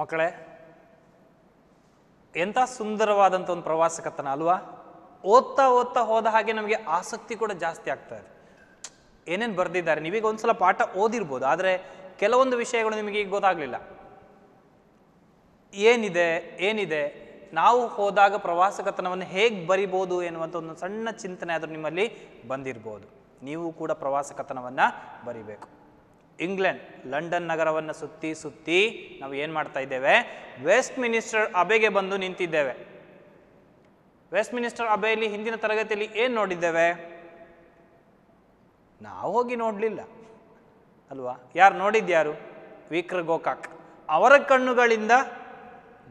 ಮಕ್ಕಳೇ, ಎಂಥ ಸುಂದರವಾದಂಥ ಒಂದು ಪ್ರವಾಸ ಕಥನ ಅಲ್ವಾ? ಓದ್ತಾ ಓದ್ತಾ ಹೋದ ಹಾಗೆ ನಮಗೆ ಆಸಕ್ತಿ ಕೂಡ ಜಾಸ್ತಿ ಆಗ್ತಾ ಇದೆ. ಏನೇನು ಬರೆದಿದ್ದಾರೆ, ನೀವೀಗ ಒಂದ್ಸಲ ಪಾಠ ಓದಿರ್ಬೋದು, ಆದರೆ ಕೆಲವೊಂದು ವಿಷಯಗಳು ನಿಮಗೆ ಈಗ ಗೊತ್ತಾಗಲಿಲ್ಲ. ಏನಿದೆ ನಾವು ಹೋದಾಗ ಪ್ರವಾಸ ಕಥನವನ್ನು ಹೇಗೆ ಬರಿಬೋದು ಎನ್ನುವಂಥ ಒಂದು ಸಣ್ಣ ಚಿಂತನೆ ಆದರೂ ನಿಮ್ಮಲ್ಲಿ ಬಂದಿರ್ಬೋದು. ನೀವು ಕೂಡ ಪ್ರವಾಸ ಕಥನವನ್ನು ಬರಿಬೇಕು. ಇಂಗ್ಲೆಂಡ್ ಲಂಡನ್ ನಗರವನ್ನು ಸುತ್ತಿ ನಾವು ಏನು ಮಾಡ್ತಾ ಇದ್ದೇವೆ? ವೆಸ್ಟ್ ಮಿನಿಸ್ಟರ್ ಅಬೆಗೆ ಬಂದು ನಿಂತಿದ್ದೇವೆ. ವೆಸ್ಟ್ ಮಿನಿಸ್ಟರ್ ಅಬೆಯಲ್ಲಿ ಹಿಂದಿನ ತರಗತಿಯಲ್ಲಿ ಏನು ನೋಡಿದ್ದೇವೆ? ನಾವು ಹೋಗಿ ನೋಡಲಿಲ್ಲ ಅಲ್ವಾ? ಯಾರು ನೋಡಿದ್ಯಾರು? ವಿಕ್ರ ಗೋಕಾಕ್ ಅವರ ಕಣ್ಣುಗಳಿಂದ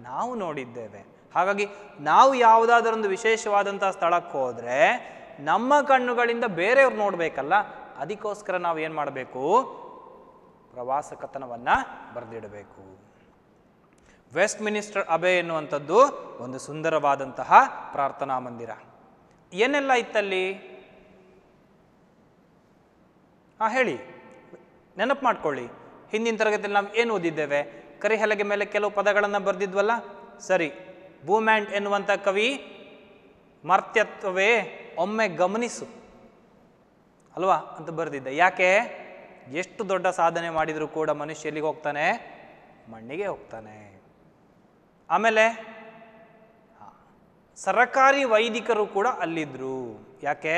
ನಾವು ನೋಡಿದ್ದೇವೆ. ಹಾಗಾಗಿ ನಾವು ಯಾವುದಾದರೊಂದು ವಿಶೇಷವಾದಂಥ ಸ್ಥಳಕ್ಕೆ ಹೋದರೆ ನಮ್ಮ ಕಣ್ಣುಗಳಿಂದ ಬೇರೆಯವ್ರು ನೋಡಬೇಕಲ್ಲ, ಅದಕ್ಕೋಸ್ಕರ ನಾವು ಏನು ಮಾಡಬೇಕು? ಪ್ರವಾಸ ಕಥನವನ್ನು ಬರೆದಿಡಬೇಕು. ವೆಸ್ಟ್ ಮಿನಿಸ್ಟರ್ ಅಬೆ ಎನ್ನುವಂಥದ್ದು ಒಂದು ಸುಂದರವಾದಂತಹ ಪ್ರಾರ್ಥನಾ ಮಂದಿರ. ಏನೆಲ್ಲ ಇತ್ತಲ್ಲಿ? ಹೇಳಿ, ನೆನಪು ಮಾಡ್ಕೊಳ್ಳಿ. ಹಿಂದಿನ ತರಗತಿಯಲ್ಲಿ ನಾವು ಏನು ಓದಿದ್ದೇವೆ? ಕರಿಹಲಗೆ ಮೇಲೆ ಕೆಲವು ಪದಗಳನ್ನು ಬರೆದಿದ್ವಲ್ಲ? ಸರಿ. ಬೂಮ್ಯಾಂಟ್ ಎನ್ನುವಂಥ ಕವಿ ಮರ್ತ್ಯತ್ವವೇ ಒಮ್ಮೆ ಗಮನಿಸು ಅಲ್ವಾ ಅಂತ ಬರೆದಿದ್ದೆ. ಯಾಕೆ? ಎಷ್ಟು ದೊಡ್ಡ ಸಾಧನೆ ಮಾಡಿದರೂ ಕೂಡ ಮನುಷ್ಯ ಎಲ್ಲಿಗೆ ಹೋಗ್ತಾನೆ? ಮಣ್ಣಿಗೆ ಹೋಗ್ತಾನೆ. ಆಮೇಲೆ ಸರಕಾರಿ ವೈದಿಕರು ಕೂಡ ಅಲ್ಲಿದ್ದರು. ಯಾಕೆ?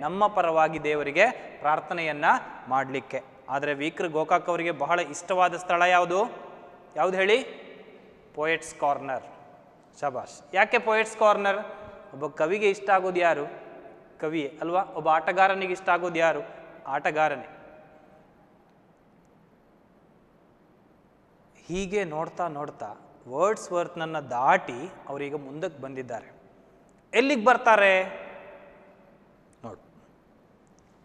ನಮ್ಮ ಪರವಾಗಿ ದೇವರಿಗೆ ಪ್ರಾರ್ಥನೆಯನ್ನು ಮಾಡಲಿಕ್ಕೆ. ಆದರೆ ವಿಕ್ರ ಗೋಕಾಕ್ ಅವರಿಗೆ ಬಹಳ ಇಷ್ಟವಾದ ಸ್ಥಳ ಯಾವುದು ಹೇಳಿ? Poets corner. ಶಬಾಷ್. ಯಾಕೆ ಪೋಯೆಟ್ಸ್ ಕಾರ್ನರ್? ಒಬ್ಬ ಕವಿಗೆ ಇಷ್ಟ ಆಗೋದು ಯಾರು? ಕವಿಯೇ ಅಲ್ವಾ? ಒಬ್ಬ ಆಟಗಾರನಿಗೆ ಇಷ್ಟ ಆಗೋದು ಯಾರು? ಆಟಗಾರನೇ. ಹೀಗೆ ನೋಡ್ತಾ ನೋಡ್ತಾ ವರ್ಡ್ಸ್ ವರ್ತ್ನನ್ನು ದಾಟಿ ಅವರೀಗ ಮುಂದಕ್ಕೆ ಬಂದಿದ್ದಾರೆ. ಎಲ್ಲಿಗೆ ಬರ್ತಾರೆ ನೋಡು.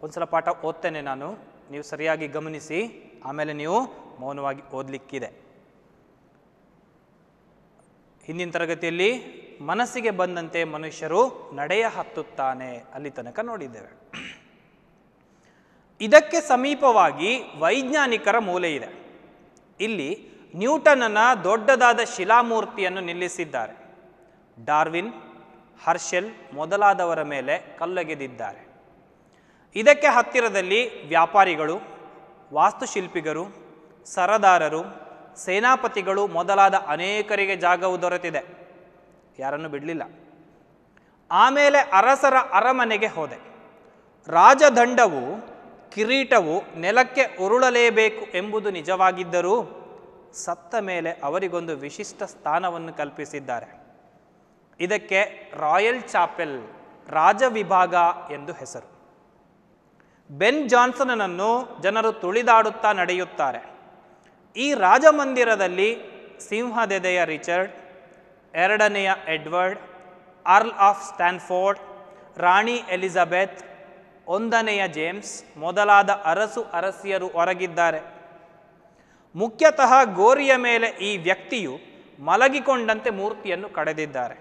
ಒಂದ್ಸಲ ಪಾಠ ಓದ್ತೇನೆ ನಾನು, ನೀವು ಸರಿಯಾಗಿ ಗಮನಿಸಿ, ಆಮೇಲೆ ನೀವು ಮೌನವಾಗಿ ಓದಲಿಕ್ಕಿದೆ. ಹಿಂದಿನ ತರಗತಿಯಲ್ಲಿ ಮನಸ್ಸಿಗೆ ಬಂದಂತೆ ಮನುಷ್ಯರು ನಡೆಯ ಹತ್ತುತ್ತಾನೆ, ಅಲ್ಲಿ ತನಕ ನೋಡಿದ್ದೇವೆ. ಇದಕ್ಕೆ ಸಮೀಪವಾಗಿ ವೈಜ್ಞಾನಿಕರ ಮೂಲೆ ಇದೆ. ಇಲ್ಲಿ ನ್ಯೂಟನನ ದೊಡ್ಡದಾದ ಶಿಲಾಮೂರ್ತಿಯನ್ನು ನಿಲ್ಲಿಸಿದ್ದಾರೆ. ಡಾರ್ವಿನ್, ಹರ್ಷೆಲ್ ಮೊದಲಾದವರ ಮೇಲೆ ಕಲ್ಲೆಗೆದಿದ್ದಾರೆ. ಇದಕ್ಕೆ ಹತ್ತಿರದಲ್ಲಿ ವ್ಯಾಪಾರಿಗಳು, ವಾಸ್ತುಶಿಲ್ಪಿಗರು, ಸರದಾರರು, ಸೇನಾಪತಿಗಳು ಮೊದಲಾದ ಅನೇಕರಿಗೆ ಜಾಗವು ದೊರೆತಿದೆ. ಯಾರನ್ನು ಬಿಡಲಿಲ್ಲ. ಆಮೇಲೆ ಅರಸರ ಅರಮನೆಗೆ ಹೋದೆ. ರಾಜದಂಡವು, ಕಿರೀಟವು ನೆಲಕ್ಕೆ ಉರುಳಲೇಬೇಕು ಎಂಬುದು ನಿಜವಾಗಿದ್ದರೂ ಸತ್ತ ಮೇಲೆ ಅವರಿಗೊಂದು ವಿಶಿಷ್ಟ ಸ್ಥಾನವನ್ನು ಕಲ್ಪಿಸಿದ್ದಾರೆ. ಇದಕ್ಕೆ ರಾಯಲ್ ಚಾಪೆಲ್, ರಾಜವಿಭಾಗ ಎಂದು ಹೆಸರು. ಬೆನ್ ಜಾನ್ಸನನ್ನು ಜನರು ತುಳಿದಾಡುತ್ತಾ ನಡೆಯುತ್ತಾರೆ. ಈ ರಾಜಮಂದಿರದಲ್ಲಿ ಸಿಂಹದೆದೆಯ ರಿಚರ್ಡ್, ಎರಡನೆಯ ಎಡ್ವರ್ಡ್, ಅರ್ಲ್ ಆಫ್ ಸ್ಟ್ಯಾನ್ಫೋರ್ಡ್, ರಾಣಿ ಎಲಿಜಬೆತ್, ಒಂದನೆಯ ಜೇಮ್ಸ್ ಮೊದಲಾದ ಅರಸು ಅರಸಿಯರು ಹೊರಗಿದ್ದಾರೆ. ಮುಖ್ಯತಃ ಗೋರಿಯ ಮೇಲೆ ಈ ವ್ಯಕ್ತಿಯು ಮಲಗಿಕೊಂಡಂತೆ ಮೂರ್ತಿಯನ್ನು ಕಡೆದಿದ್ದಾರೆ.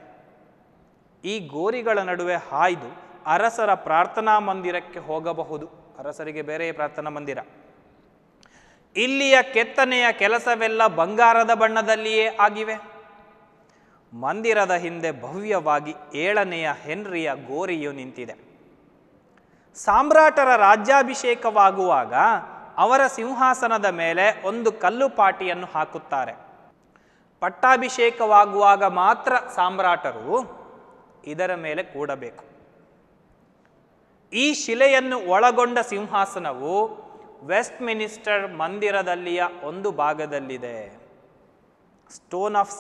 ಈ ಗೋರಿಗಳ ನಡುವೆ ಹಾಯ್ದು ಅರಸರ ಪ್ರಾರ್ಥನಾ ಮಂದಿರಕ್ಕೆ ಹೋಗಬಹುದು. ಅರಸರಿಗೆ ಬೇರೆ ಪ್ರಾರ್ಥನಾ ಮಂದಿರ. ಇಲ್ಲಿಯ ಕೆತ್ತನೆಯ ಕೆಲಸವೆಲ್ಲ ಬಂಗಾರದ ಬಣ್ಣದಲ್ಲಿಯೇ ಆಗಿವೆ. ಮಂದಿರದ ಹಿಂದೆ ಭವ್ಯವಾಗಿ 7ನೆಯ ಹೆನ್ರಿಯ ಗೋರಿಯು ನಿಂತಿದೆ. ಸಾಮ್ರಾಟರ ರಾಜ್ಯಾಭಿಷೇಕವಾಗುವಾಗ ಅವರ ಸಿಂಹಾಸನದ ಮೇಲೆ ಒಂದು ಕಲ್ಲುಪಾಟಿಯನ್ನು ಹಾಕುತ್ತಾರೆ. ಪಟ್ಟಾಭಿಷೇಕವಾಗುವಾಗ ಮಾತ್ರ ಸಾಮ್ರಾಟರು ಇದರ ಮೇಲೆ ಕೂಡಬೇಕು. ಈ ಶಿಲೆಯನ್ನು ಒಳಗೊಂಡ ಸಿಂಹಾಸನವು ವೆಸ್ಟ್ ಮಿನಿಸ್ಟರ್ ಮಂದಿರದಲ್ಲಿಯ ಒಂದು ಭಾಗದಲ್ಲಿದೆ. ಸ್ಟೋನ್ ಆಫ್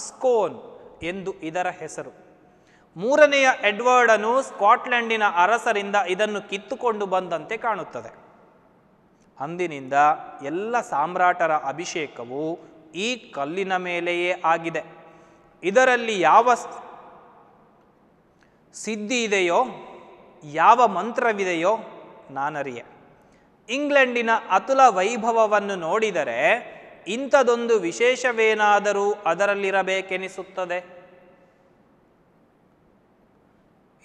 ಸ್ಕೋನ್ ಎಂದು ಇದರ ಹೆಸರು. 3ನೆಯ ಎಡ್ವರ್ಡನು ಸ್ಕಾಟ್ಲೆಂಡಿನ ಅರಸರಿಂದ ಇದನ್ನು ಕಿತ್ತುಕೊಂಡು ಬಂದಂತೆ ಕಾಣುತ್ತದೆ. ಅಂದಿನಿಂದ ಎಲ್ಲ ಸಾಮ್ರಾಟರ ಅಭಿಷೇಕವು ಈ ಕಲ್ಲಿನ ಮೇಲೆಯೇ ಆಗಿದೆ. ಇದರಲ್ಲಿ ಯಾವ ಸಿದ್ಧಿ ಇದೆಯೋ, ಯಾವ ಮಂತ್ರವಿದೆಯೋ ನಾನರಿಯೆ. ಇಂಗ್ಲೆಂಡಿನ ಅತುಲ ವೈಭವವನ್ನು ನೋಡಿದರೆ ಇಂಥದೊಂದು ವಿಶೇಷವೇನಾದರೂ ಅದರಲ್ಲಿರಬೇಕೆನಿಸುತ್ತದೆ.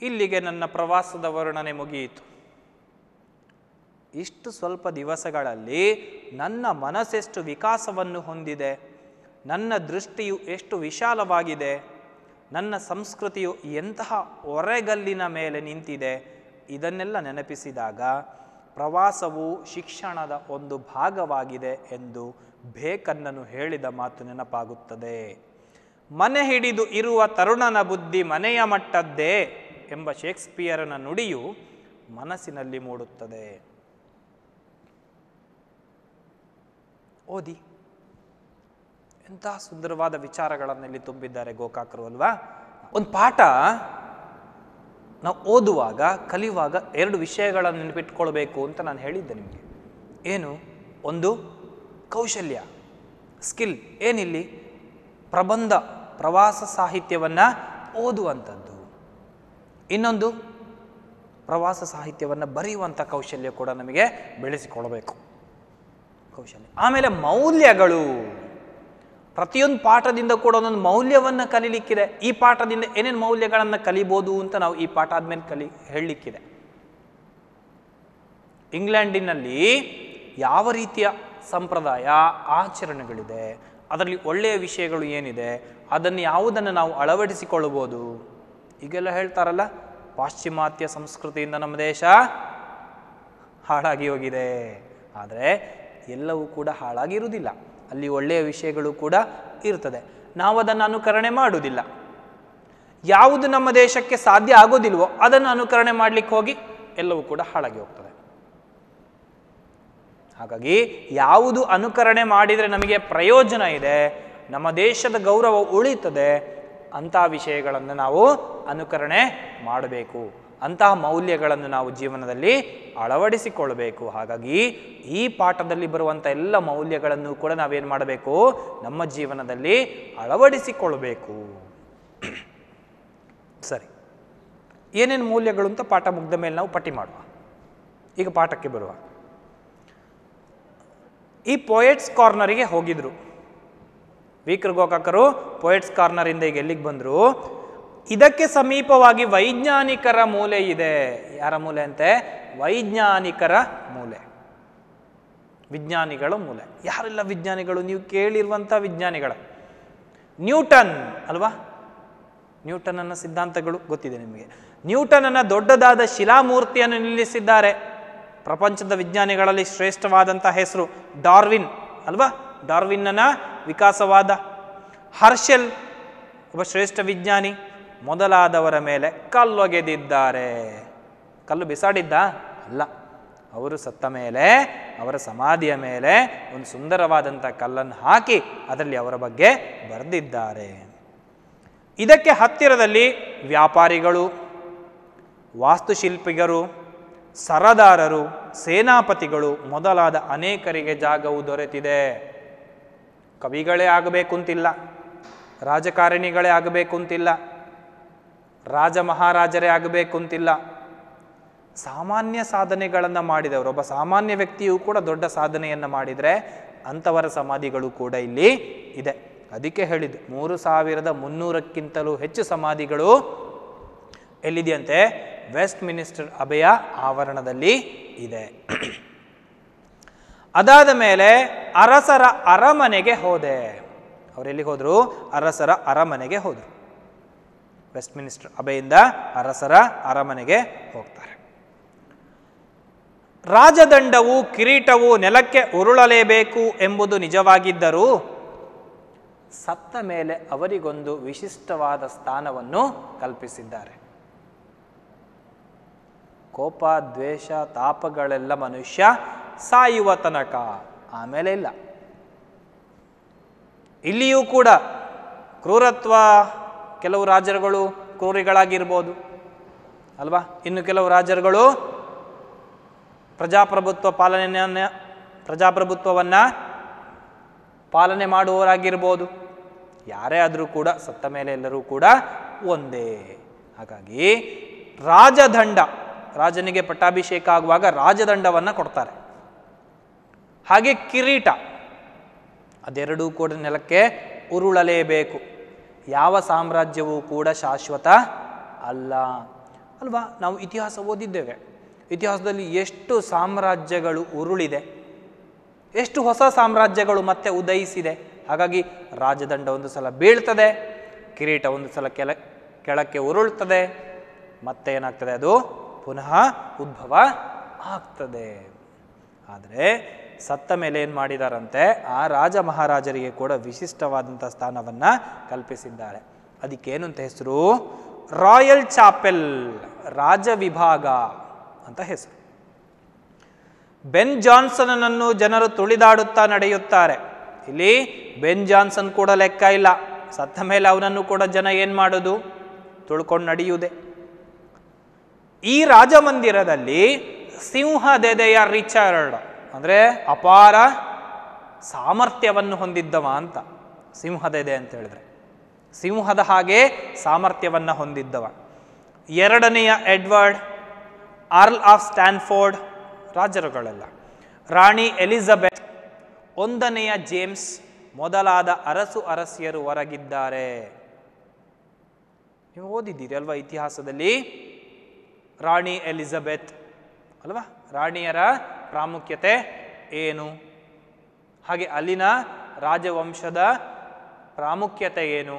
ಇಲ್ಲಿಗೆ ನನ್ನ ಪ್ರವಾಸದ ವರ್ಣನೆ ಮುಗಿಯಿತು. ಇಷ್ಟು ಸ್ವಲ್ಪ ದಿವಸಗಳಲ್ಲಿ ನನ್ನ ಮನಸ್ಸೆಷ್ಟು ವಿಕಾಸವನ್ನು ಹೊಂದಿದೆ, ನನ್ನ ದೃಷ್ಟಿಯು ಎಷ್ಟು ವಿಶಾಲವಾಗಿದೆ, ನನ್ನ ಸಂಸ್ಕೃತಿಯು ಎಂತಹ ಒರೆಗಲ್ಲಿನ ಮೇಲೆ ನಿಂತಿದೆ. ಇದನ್ನೆಲ್ಲ ನೆನಪಿಸಿದಾಗ ಪ್ರವಾಸವು ಶಿಕ್ಷಣದ ಒಂದು ಭಾಗವಾಗಿದೆ ಎಂದು ಬೇಕನ್ನನು ಹೇಳಿದ ಮಾತು ನೆನಪಾಗುತ್ತದೆ. ಮನೆ ಹಿಡಿದು ಇರುವ ತರುಣನ ಬುದ್ಧಿ ಮನೆಯ ಮಟ್ಟದ್ದೇ ಎಂಬ ಶೇಕ್ಸ್ಪಿಯರನ ನುಡಿಯು ಮನಸ್ಸಿನಲ್ಲಿ ಮೂಡುತ್ತದೆ. ಓದಿ, ಎಂತಹ ಸುಂದರವಾದ ವಿಚಾರಗಳನ್ನಲ್ಲಿ ತುಂಬಿದ್ದಾರೆ ಗೋಕಾಕರು ಅಲ್ವಾ. ಒಂದು ಪಾಠ ನಾವು ಓದುವಾಗ ಕಲಿಯುವಾಗ 2 ವಿಷಯಗಳನ್ನು ನೆನಪಿಟ್ಕೊಳ್ಬೇಕು ಅಂತ ನಾನು ಹೇಳಿದ್ದೆ ನಿಮಗೆ. ಏನು? ಒಂದು ಕೌಶಲ್ಯ, ಸ್ಕಿಲ್. ಏನಿಲ್ಲಿ? ಪ್ರಬಂಧ, ಪ್ರವಾಸ ಸಾಹಿತ್ಯವನ್ನು ಓದುವಂಥದ್ದು. ಇನ್ನೊಂದು ಪ್ರವಾಸ ಸಾಹಿತ್ಯವನ್ನು ಬರೆಯುವಂಥ ಕೌಶಲ್ಯ ಕೂಡ ನಮಗೆ ಬೆಳೆಸಿಕೊಳ್ಳಬೇಕು, ಕೌಶಲ್ಯ. ಆಮೇಲೆ ಮೌಲ್ಯಗಳು. ಪ್ರತಿಯೊಂದು ಪಾಠದಿಂದ ಕೂಡ ಒಂದೊಂದು ಮೌಲ್ಯವನ್ನು ಕಲಿಲಿಕ್ಕಿದೆ. ಈ ಪಾಠದಿಂದ ಏನೇನು ಮೌಲ್ಯಗಳನ್ನು ಕಲಿಬೋದು ಅಂತ ನಾವು ಈ ಪಾಠ ಆದ್ಮೇಲೆ ಹೇಳಲಿಕ್ಕಿದೆ. ಇಂಗ್ಲೆಂಡಿನಲ್ಲಿ ಯಾವ ರೀತಿಯ ಸಂಪ್ರದಾಯ ಆಚರಣೆಗಳಿದೆ, ಅದರಲ್ಲಿ ಒಳ್ಳೆಯ ವಿಷಯಗಳು ಏನಿದೆ, ಅದನ್ನು ಯಾವುದನ್ನು ನಾವು ಅಳವಡಿಸಿಕೊಳ್ಳಬಹುದು. ಈಗೆಲ್ಲ ಹೇಳ್ತಾರಲ್ಲ, ಪಾಶ್ಚಿಮಾತ್ಯ ಸಂಸ್ಕೃತಿಯಿಂದ ನಮ್ಮ ದೇಶ ಹಾಳಾಗಿ ಹೋಗಿದೆ. ಆದರೆ ಎಲ್ಲವೂ ಕೂಡ ಹಾಳಾಗಿರುವುದಿಲ್ಲ, ಅಲ್ಲಿ ಒಳ್ಳೆಯ ವಿಷಯಗಳು ಕೂಡ ಇರ್ತದೆ. ನಾವು ಅದನ್ನು ಅನುಕರಣೆ ಮಾಡುವುದಿಲ್ಲ. ಯಾವುದು ನಮ್ಮ ದೇಶಕ್ಕೆ ಸಾಧ್ಯ ಆಗೋದಿಲ್ವೋ ಅದನ್ನು ಅನುಕರಣೆ ಮಾಡಲಿಕ್ಕೆ ಹೋಗಿ ಎಲ್ಲವೂ ಕೂಡ ಹಾಳಾಗಿ ಹೋಗ್ತದೆ. ಹಾಗಾಗಿ ಯಾವುದು ಅನುಕರಣೆ ಮಾಡಿದರೆ ನಮಗೆ ಪ್ರಯೋಜನ ಇದೆ, ನಮ್ಮ ದೇಶದ ಗೌರವ ಉಳಿತದೆ, ಅಂತಹ ವಿಷಯಗಳನ್ನು ನಾವು ಅನುಕರಣೆ ಮಾಡಬೇಕು. ಅಂತಹ ಮೌಲ್ಯಗಳನ್ನು ನಾವು ಜೀವನದಲ್ಲಿ ಅಳವಡಿಸಿಕೊಳ್ಬೇಕು. ಹಾಗಾಗಿ ಈ ಪಾಠದಲ್ಲಿ ಬರುವಂಥ ಎಲ್ಲ ಮೌಲ್ಯಗಳನ್ನು ಕೂಡ ನಾವೇನು ಮಾಡಬೇಕು? ನಮ್ಮ ಜೀವನದಲ್ಲಿ ಅಳವಡಿಸಿಕೊಳ್ಬೇಕು. ಸರಿ, ಏನೇನು ಮೌಲ್ಯಗಳು ಅಂತ ಪಾಠ ಮುಗ್ದ ಮೇಲೆ ನಾವು ಪಟ್ಟಿ ಮಾಡುವ. ಈಗ ಪಾಠಕ್ಕೆ ಬರುವ. ಈ ಪೋಯೆಟ್ಸ್ ಕಾರ್ನರಿಗೆ ಹೋಗಿದ್ರು ವೀಕರ್ ಗೋಕಾಕರು. ಪೋಯೆಟ್ಸ್ ಕಾರ್ನರಿಂದ ಈಗ ಎಲ್ಲಿಗೆ ಬಂದರು? ಇದಕ್ಕೆ ಸಮೀಪವಾಗಿ ವೈಜ್ಞಾನಿಕರ ಮೂಲೆ ಇದೆ. ಯಾರ ಮೂಲೆ ಅಂತೆ? ವೈಜ್ಞಾನಿಕರ ಮೂಲೆ, ವಿಜ್ಞಾನಿಗಳ ಮೂಲೆ. ಯಾರೆಲ್ಲ ವಿಜ್ಞಾನಿಗಳು? ನೀವು ಕೇಳಿರುವಂಥ ವಿಜ್ಞಾನಿಗಳ. ನ್ಯೂಟನ್ ಅಲ್ವಾ? ನ್ಯೂಟನ್ನ ಸಿದ್ಧಾಂತಗಳು ಗೊತ್ತಿದೆ ನಿಮಗೆ. ನ್ಯೂಟನ್ನ ದೊಡ್ಡದಾದ ಶಿಲಾಮೂರ್ತಿಯನ್ನು ನಿಲ್ಲಿಸಿದ್ದಾರೆ. ಪ್ರಪಂಚದ ವಿಜ್ಞಾನಿಗಳಲ್ಲಿ ಶ್ರೇಷ್ಠವಾದಂಥ ಹೆಸರು ಡಾರ್ವಿನ್ ಅಲ್ವಾ? ಡಾರ್ವಿನ್ನ ವಿಕಾಸವಾದ. ಹರ್ಷೆಲ್ ಒಬ್ಬ ಶ್ರೇಷ್ಠ ವಿಜ್ಞಾನಿ. ಮೊದಲಾದವರ ಮೇಲೆ ಕಲ್ಲೊಗೆದಿದ್ದಾರೆ. ಕಲ್ಲು ಬಿಸಾಡಿದ್ದ ಅಲ್ಲ, ಅವರು ಸತ್ತ ಮೇಲೆ ಅವರ ಸಮಾಧಿಯ ಮೇಲೆ ಒಂದು ಸುಂದರವಾದಂಥ ಕಲ್ಲನ್ನು ಹಾಕಿ ಅದರಲ್ಲಿ ಅವರ ಬಗ್ಗೆ ಬರೆದಿದ್ದಾರೆ. ಇದಕ್ಕೆ ಹತ್ತಿರದಲ್ಲಿ ವ್ಯಾಪಾರಿಗಳು, ವಾಸ್ತುಶಿಲ್ಪಿಗರು, ಸರದಾರರು, ಸೇನಾಪತಿಗಳು ಮೊದಲಾದ ಅನೇಕರಿಗೆ ಜಾಗವು ದೊರೆತಿದೆ. ಕವಿಗಳೇ ಆಗಬೇಕು ಅಂತಿಲ್ಲ, ರಾಜಕಾರಣಿಗಳೇ ಆಗಬೇಕು ಅಂತಿಲ್ಲ, ರಾಜ ಮಹಾರಾಜರೇ ಆಗಬೇಕು ಅಂತಿಲ್ಲ. ಸಾಮಾನ್ಯ ಸಾಧನೆಗಳನ್ನು ಮಾಡಿದವರು, ಒಬ್ಬ ಸಾಮಾನ್ಯ ವ್ಯಕ್ತಿಯೂ ಕೂಡ ದೊಡ್ಡ ಸಾಧನೆಯನ್ನು ಮಾಡಿದರೆ ಅಂಥವರ ಸಮಾಧಿಗಳು ಕೂಡ ಇಲ್ಲಿ ಇದೆ. ಅದಕ್ಕೆ ಹೇಳಿದ್ದು 3300ಕ್ಕಿಂತಲೂ ಹೆಚ್ಚು ಸಮಾಧಿಗಳು ಎಲ್ಲಿದೆಯಂತೆ? ವೆಸ್ಟ್ ಮಿನಿಸ್ಟರ್ ಅಬೆಯ ಆವರಣದಲ್ಲಿ ಇದೆ. ಅದಾದ ಮೇಲೆ ಅರಸರ ಅರಮನೆಗೆ ಹೋದೆ. ಅವರೆಲ್ಲಿಗೆ ಹೋದರು? ಅರಸರ ಅರಮನೆಗೆ ಹೋದರು. ವೆಸ್ಟ್ ಮಿನಿಸ್ಟರ್ ಅಬೆಯಿಂದ ಅರಸರ ಅರಮನೆಗೆ ಹೋಗ್ತಾರೆ. ರಾಜದಂಡವು ಕಿರೀಟವು ನೆಲಕ್ಕೆ ಉರುಳಲೇಬೇಕು ಎಂಬುದು ನಿಜವಾಗಿದ್ದರೂ ಸತ್ತ ಮೇಲೆ ಅವರಿಗೊಂದು ವಿಶಿಷ್ಟವಾದ ಸ್ಥಾನವನ್ನು ಕಲ್ಪಿಸಿದ್ದಾರೆ. ಕೋಪ, ದ್ವೇಷ, ತಾಪಗಳೆಲ್ಲ ಮನುಷ್ಯ ಸಾಯುವ ತನಕ, ಆಮೇಲೆ ಇಲ್ಲ. ಇಲ್ಲಿಯೂ ಕೂಡ ಕ್ರೂರತ್ವ, ಕೆಲವು ರಾಜರುಗಳು ಕ್ರೂರಿಗಳಾಗಿರ್ಬೋದು ಅಲ್ವಾ? ಇನ್ನು ಕೆಲವು ರಾಜರುಗಳು ಪ್ರಜಾಪ್ರಭುತ್ವವನ್ನು ಪಾಲನೆ ಮಾಡುವವರಾಗಿರ್ಬೋದು. ಯಾರೇ ಆದರೂ ಕೂಡ ಸತ್ತ ಮೇಲೆ ಎಲ್ಲರೂ ಕೂಡ ಒಂದೇ. ಹಾಗಾಗಿ ರಾಜದಂಡ, ರಾಜನಿಗೆ ಪಟ್ಟಾಭಿಷೇಕ ಆಗುವಾಗ ರಾಜದಂಡವನ್ನು ಕೊಡ್ತಾರೆ. ಹಾಗೆ ಕಿರೀಟ, ಅದೆರಡೂ ಕೂಡ ನೆಲಕ್ಕೆ ಉರುಳಲೇಬೇಕು. ಯಾವ ಸಾಮ್ರಾಜ್ಯವೂ ಕೂಡ ಶಾಶ್ವತ ಅಲ್ಲ ಅಲ್ವಾ? ನಾವು ಇತಿಹಾಸ ಓದಿದ್ದೇವೆ. ಇತಿಹಾಸದಲ್ಲಿ ಎಷ್ಟು ಸಾಮ್ರಾಜ್ಯಗಳು ಉರುಳಿದೆ, ಎಷ್ಟು ಹೊಸ ಸಾಮ್ರಾಜ್ಯಗಳು ಮತ್ತೆ ಉದಯಿಸಿದೆ. ಹಾಗಾಗಿ ರಾಜದಂಡ ಒಂದು ಸಲ ಬೀಳ್ತದೆ, ಕಿರೀಟ ಒಂದು ಸಲ ಕೆಳಕ್ಕೆ ಉರುಳ್ತದೆ, ಮತ್ತೆ ಏನಾಗ್ತದೆ, ಅದು ಪುನಃ ಉದ್ಭವ ಆಗ್ತದೆ. ಆದರೆ ಸತ್ತ ಮೇಲೆ ಏನು ಮಾಡಿದಾರಂತೆ, ಆ ರಾಜ ಮಹಾರಾಜರಿಗೆ ಕೂಡ ವಿಶಿಷ್ಟವಾದಂಥ ಸ್ಥಾನವನ್ನು ಕಲ್ಪಿಸಿದ್ದಾರೆ. ಅದಕ್ಕೇನು ಅಂತ ಹೆಸರು, ರಾಯಲ್ ಚಾಪೆಲ್, ರಾಜ ವಿಭಾಗ ಅಂತ ಹೆಸರು. ಬೆನ್ ಜಾನ್ಸನನ್ನು ಜನರು ತುಳಿದಾಡುತ್ತಾ ನಡೆಯುತ್ತಾರೆ. ಇಲ್ಲಿ ಬೆನ್ ಜಾನ್ಸನ್ ಕೂಡ ಲೆಕ್ಕ ಇಲ್ಲ, ಸತ್ತ ಮೇಲೆ ಅವನನ್ನು ಕೂಡ ಜನ ಏನು ಮಾಡೋದು, ತುಳ್ಕೊಂಡು ನಡೆಯುವುದೇ. ಈ ರಾಜಮಂದಿರದಲ್ಲಿ ಸಿಂಹದೆದೆಯ ರಿಚರ್ಡ್ ಅಂದರೆ ಅಪಾರ ಸಾಮರ್ಥ್ಯವನ್ನು ಹೊಂದಿದ್ದವ ಅಂತ. ಸಿಂಹದೆದೆ ಅಂತ ಹೇಳಿದ್ರೆ ಸಿಂಹದ ಹಾಗೆ ಸಾಮರ್ಥ್ಯವನ್ನು ಹೊಂದಿದ್ದವ. ಎರಡನೆಯ ಎಡ್ವರ್ಡ್, ಅರ್ಲ್ ಆಫ್ ಸ್ಟ್ಯಾನ್ಫೋರ್ಡ್, ರಾಜರುಗಳೆಲ್ಲ, ರಾಣಿ ಎಲಿಜಬೆತ್, ಒಂದನೆಯ ಜೇಮ್ಸ್ ಮೊದಲಾದ ಅರಸು ಅರಸಿಯರು ಹೊರಗಿದ್ದಾರೆ. ನೀವು ಓದಿದ್ದೀರಿ ಅಲ್ವಾ ಇತಿಹಾಸದಲ್ಲಿ, ರಾಣಿ ಎಲಿಜಬೆತ್ ಅಲ್ವಾ, ರಾಣಿಯರ ಪ್ರಾಮುಖ್ಯತೆ ಏನು, ಹಾಗೆ ಅಲ್ಲಿನ ರಾಜವಂಶದ ಪ್ರಾಮುಖ್ಯತೆ ಏನು,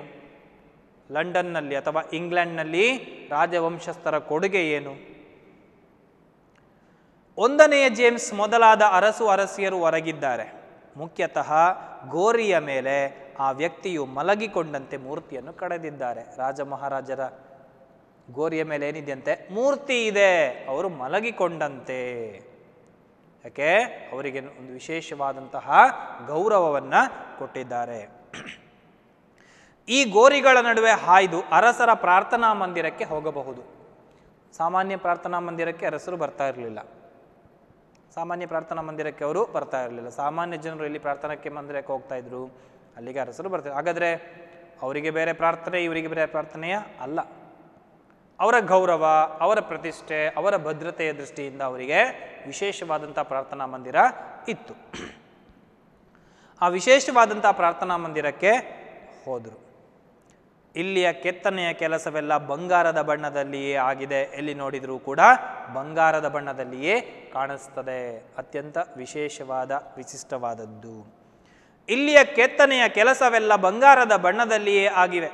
ಲಂಡನ್ನಲ್ಲಿ ಅಥವಾ ಇಂಗ್ಲೆಂಡ್ನಲ್ಲಿ ರಾಜವಂಶಸ್ಥರ ಕೊಡುಗೆ ಏನು. ಒಂದನೆಯ ಜೇಮ್ಸ್ ಮೊದಲಾದ ಅರಸು ಅರಸಿಯರು ಹೊರಗಿದ್ದಾರೆ. ಮುಖ್ಯತಃ ಗೋರಿಯ ಮೇಲೆ ಆ ವ್ಯಕ್ತಿಯು ಮಲಗಿಕೊಂಡಂತೆ ಮೂರ್ತಿಯನ್ನು ಕಡೆದಿದ್ದಾರೆ. ರಾಜ ಮಹಾರಾಜರ ಗೋರಿಯ ಮೇಲೆ ಏನಿದೆಯಂತೆ, ಮೂರ್ತಿ ಇದೆ, ಅವರು ಮಲಗಿಕೊಂಡಂತೆ. ಯಾಕೆ, ಅವರಿಗೆ ಒಂದು ವಿಶೇಷವಾದಂತಹ ಗೌರವವನ್ನು ಕೊಟ್ಟಿದ್ದಾರೆ. ಈ ಗೋರಿಗಳ ನಡುವೆ ಹಾಯ್ದು ಅರಸರ ಪ್ರಾರ್ಥನಾ ಮಂದಿರಕ್ಕೆ ಹೋಗಬಹುದು. ಸಾಮಾನ್ಯ ಪ್ರಾರ್ಥನಾ ಮಂದಿರಕ್ಕೆ ಅರಸರು ಬರ್ತಾ ಇರಲಿಲ್ಲ, ಸಾಮಾನ್ಯ ಪ್ರಾರ್ಥನಾ ಮಂದಿರಕ್ಕೆ ಅವರು ಬರ್ತಾ ಇರಲಿಲ್ಲ. ಸಾಮಾನ್ಯ ಜನರು ಎಲ್ಲಿ ಪ್ರಾರ್ಥನಾಕ್ಕೆ ಮಂದಿರಕ್ಕೆ ಹೋಗ್ತಾ ಇದ್ರು, ಅಲ್ಲಿಗೆ ಅರಸರು ಬರ್ತಾರೆ. ಹಾಗಾದರೆ ಅವರಿಗೆ ಬೇರೆ ಪ್ರಾರ್ಥನೆ, ಇವರಿಗೆ ಬೇರೆ ಪ್ರಾರ್ಥನೆಯ ಅಲ್ಲ. ಅವರ ಗೌರವ, ಅವರ ಪ್ರತಿಷ್ಠೆ, ಅವರ ಭದ್ರತೆಯ ದೃಷ್ಟಿಯಿಂದ ಅವರಿಗೆ ವಿಶೇಷವಾದಂಥ ಪ್ರಾರ್ಥನಾ ಮಂದಿರ ಇತ್ತು. ಆ ವಿಶೇಷವಾದಂಥ ಪ್ರಾರ್ಥನಾ ಮಂದಿರಕ್ಕೆ ಹೋದರು. ಇಲ್ಲಿಯ ಕೆತ್ತನೆಯ ಕೆಲಸವೆಲ್ಲ ಬಂಗಾರದ ಬಣ್ಣದಲ್ಲಿಯೇ ಆಗಿದೆ. ಎಲ್ಲಿ ನೋಡಿದರೂ ಕೂಡ ಬಂಗಾರದ ಬಣ್ಣದಲ್ಲಿಯೇ ಕಾಣಿಸ್ತದೆ. ಅತ್ಯಂತ ವಿಶೇಷವಾದ ವಿಶಿಷ್ಟವಾದದ್ದು. ಇಲ್ಲಿಯ ಕೆತ್ತನೆಯ ಕೆಲಸವೆಲ್ಲ ಬಂಗಾರದ ಬಣ್ಣದಲ್ಲಿಯೇ ಆಗಿವೆ.